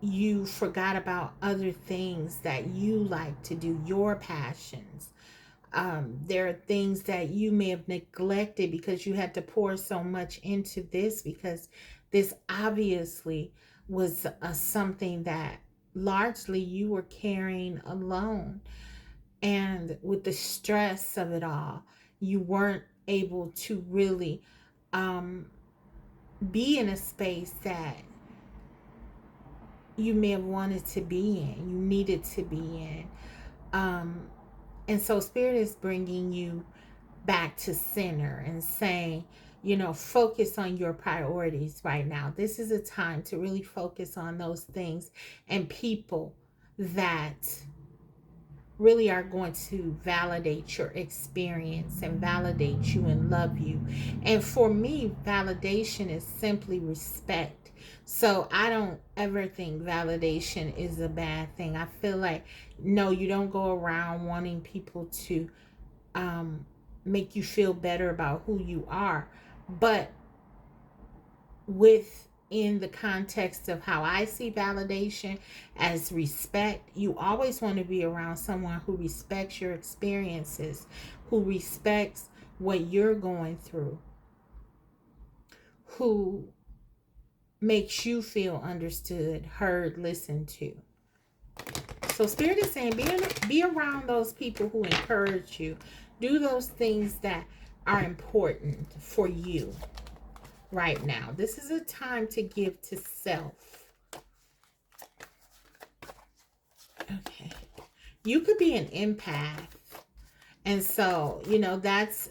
you forgot about other things that you like to do, your passions. There are things that you may have neglected because you had to pour so much into this, because this obviously was something that largely you were carrying alone. And with the stress of it all, you weren't able to really be in a space that you may have wanted to be in, you needed to be in. And so Spirit is bringing you back to center and saying, focus on your priorities right now. This is a time to really focus on those things and people that really are going to validate your experience and validate you and love you. And for me, validation is simply respect. So I don't ever think validation is a bad thing. I feel like, no, you don't go around wanting people to make you feel better about who you are. But within the context of how I see validation as respect, you always want to be around someone who respects your experiences, who respects what you're going through, who makes you feel understood, heard, listened to. So Spirit is saying be around those people who encourage you. Do those things that are important for you right now. This is a time to give to self. Okay. You could be an empath, And so, that's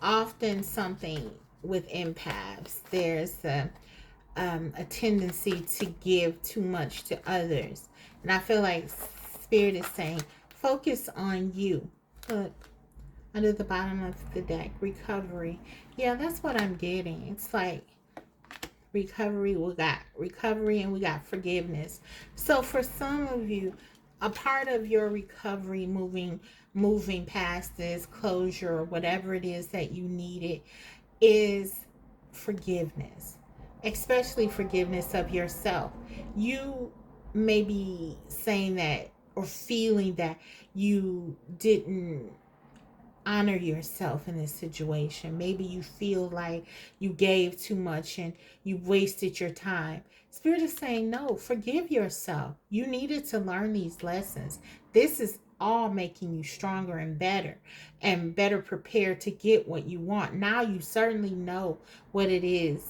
often something with empaths. There's a tendency to give too much to others. And I feel like Spirit is saying, focus on you. Look, under the bottom of the deck, recovery. Yeah, that's what I'm getting. It's like recovery, we got recovery and we got forgiveness. So for some of you, a part of your recovery, moving past this closure or whatever it is that you needed, is forgiveness, especially forgiveness of yourself. You may be saying that or feeling that you didn't honor yourself in this situation. Maybe you feel like you gave too much and you wasted your time. Spirit is saying, no, forgive yourself. You needed to learn these lessons. This is all making you stronger and better prepared to get what you want. Now you certainly know what it is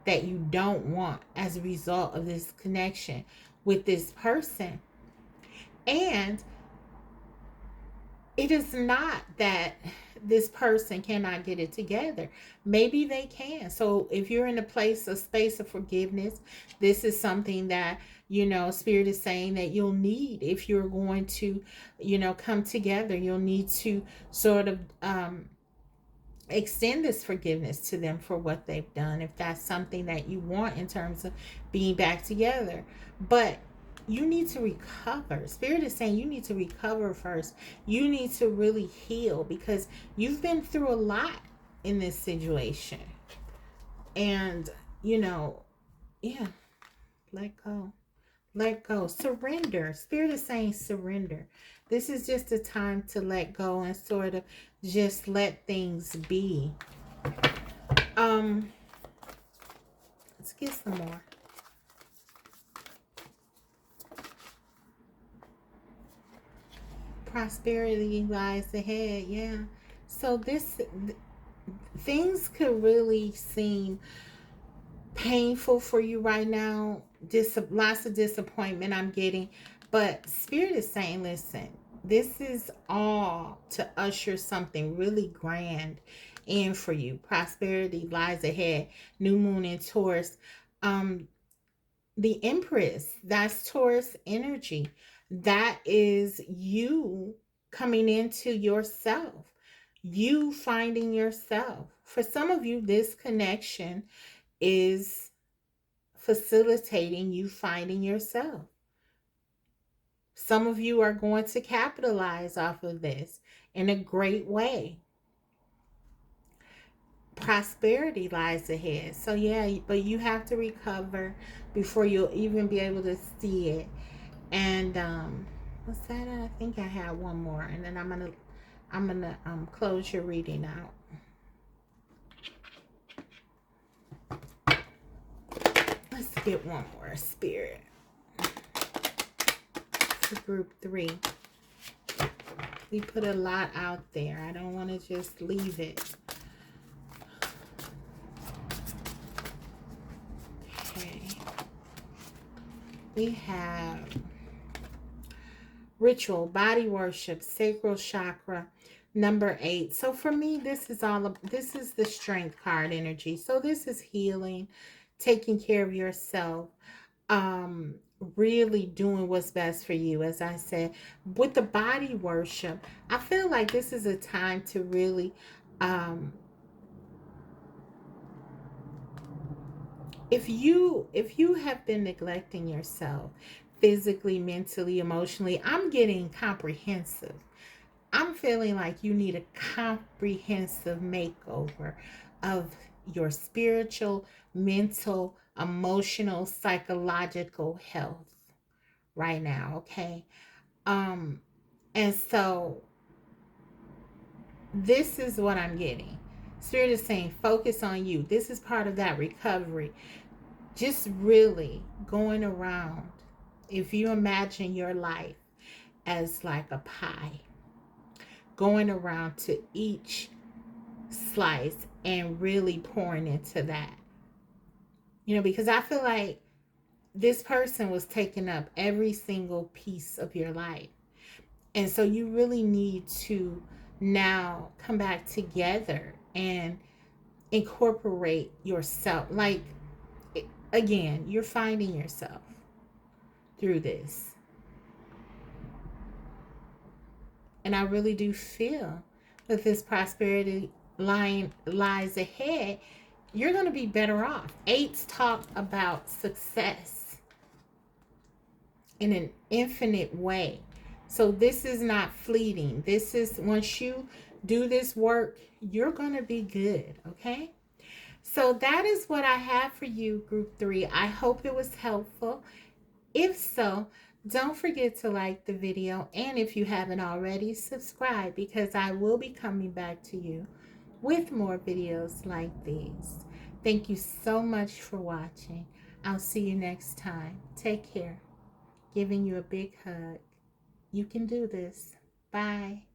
that you don't want as a result of this connection with this person. And it is not that this person cannot get it together. Maybe they can. So if you're in a space of forgiveness, this is something that, Spirit is saying that you'll need if you're going to, come together. You'll need to sort of extend this forgiveness to them for what they've done, if that's something that you want in terms of being back together. But you need to recover. Spirit is saying you need to recover first. You need to really heal because you've been through a lot in this situation. And, yeah, let go. Let go. Surrender. Spirit is saying surrender. This is just a time to let go and sort of just let things be. Let's get some more. Prosperity lies ahead. Yeah. So things could really seem painful for you right now. Lots of disappointment I'm getting. But Spirit is saying, listen, this is all to usher something really grand in for you. Prosperity lies ahead. New moon in Taurus. The Empress, that's Taurus energy. That is you coming into yourself. You finding yourself. For some of you, this connection is facilitating you finding yourself. Some of you are going to capitalize off of this in a great way. Prosperity lies ahead. So yeah, but you have to recover before you'll even be able to see it. And what's that? I think I had one more, and then I'm gonna close your reading out. Let's get one more, Spirit. For group 3. We put a lot out there. I don't want to just leave it. Okay. We have ritual, body worship, sacral chakra, number 8. So for me, this is the strength card energy. So this is healing, taking care of yourself, really doing what's best for you. As I said, with the body worship, I feel like this is a time to really if you have been neglecting yourself physically, mentally, emotionally, I'm getting comprehensive. I'm feeling like you need a comprehensive makeover of your spiritual, mental, emotional, psychological health right now, okay? And so this is what I'm getting. Spirit is saying focus on you. This is part of that recovery. Just really going around. If you imagine your life as like a pie, going around to each slice and really pouring into that. Because I feel like this person was taking up every single piece of your life. And so you really need to now come back together and incorporate yourself. Like, again, you're finding yourself through this. And I really do feel that this prosperity line lies ahead. You're going to be better off. Eights talk about success in an infinite way. So this is not fleeting. This is, once you do this work, you're going to be good, okay? So that is what I have for you, Group 3. I hope it was helpful. If so, don't forget to like the video, and if you haven't already, subscribe, because I will be coming back to you with more videos like these. Thank you so much for watching. I'll see you next time. Take care. Giving you a big hug. You can do this. Bye.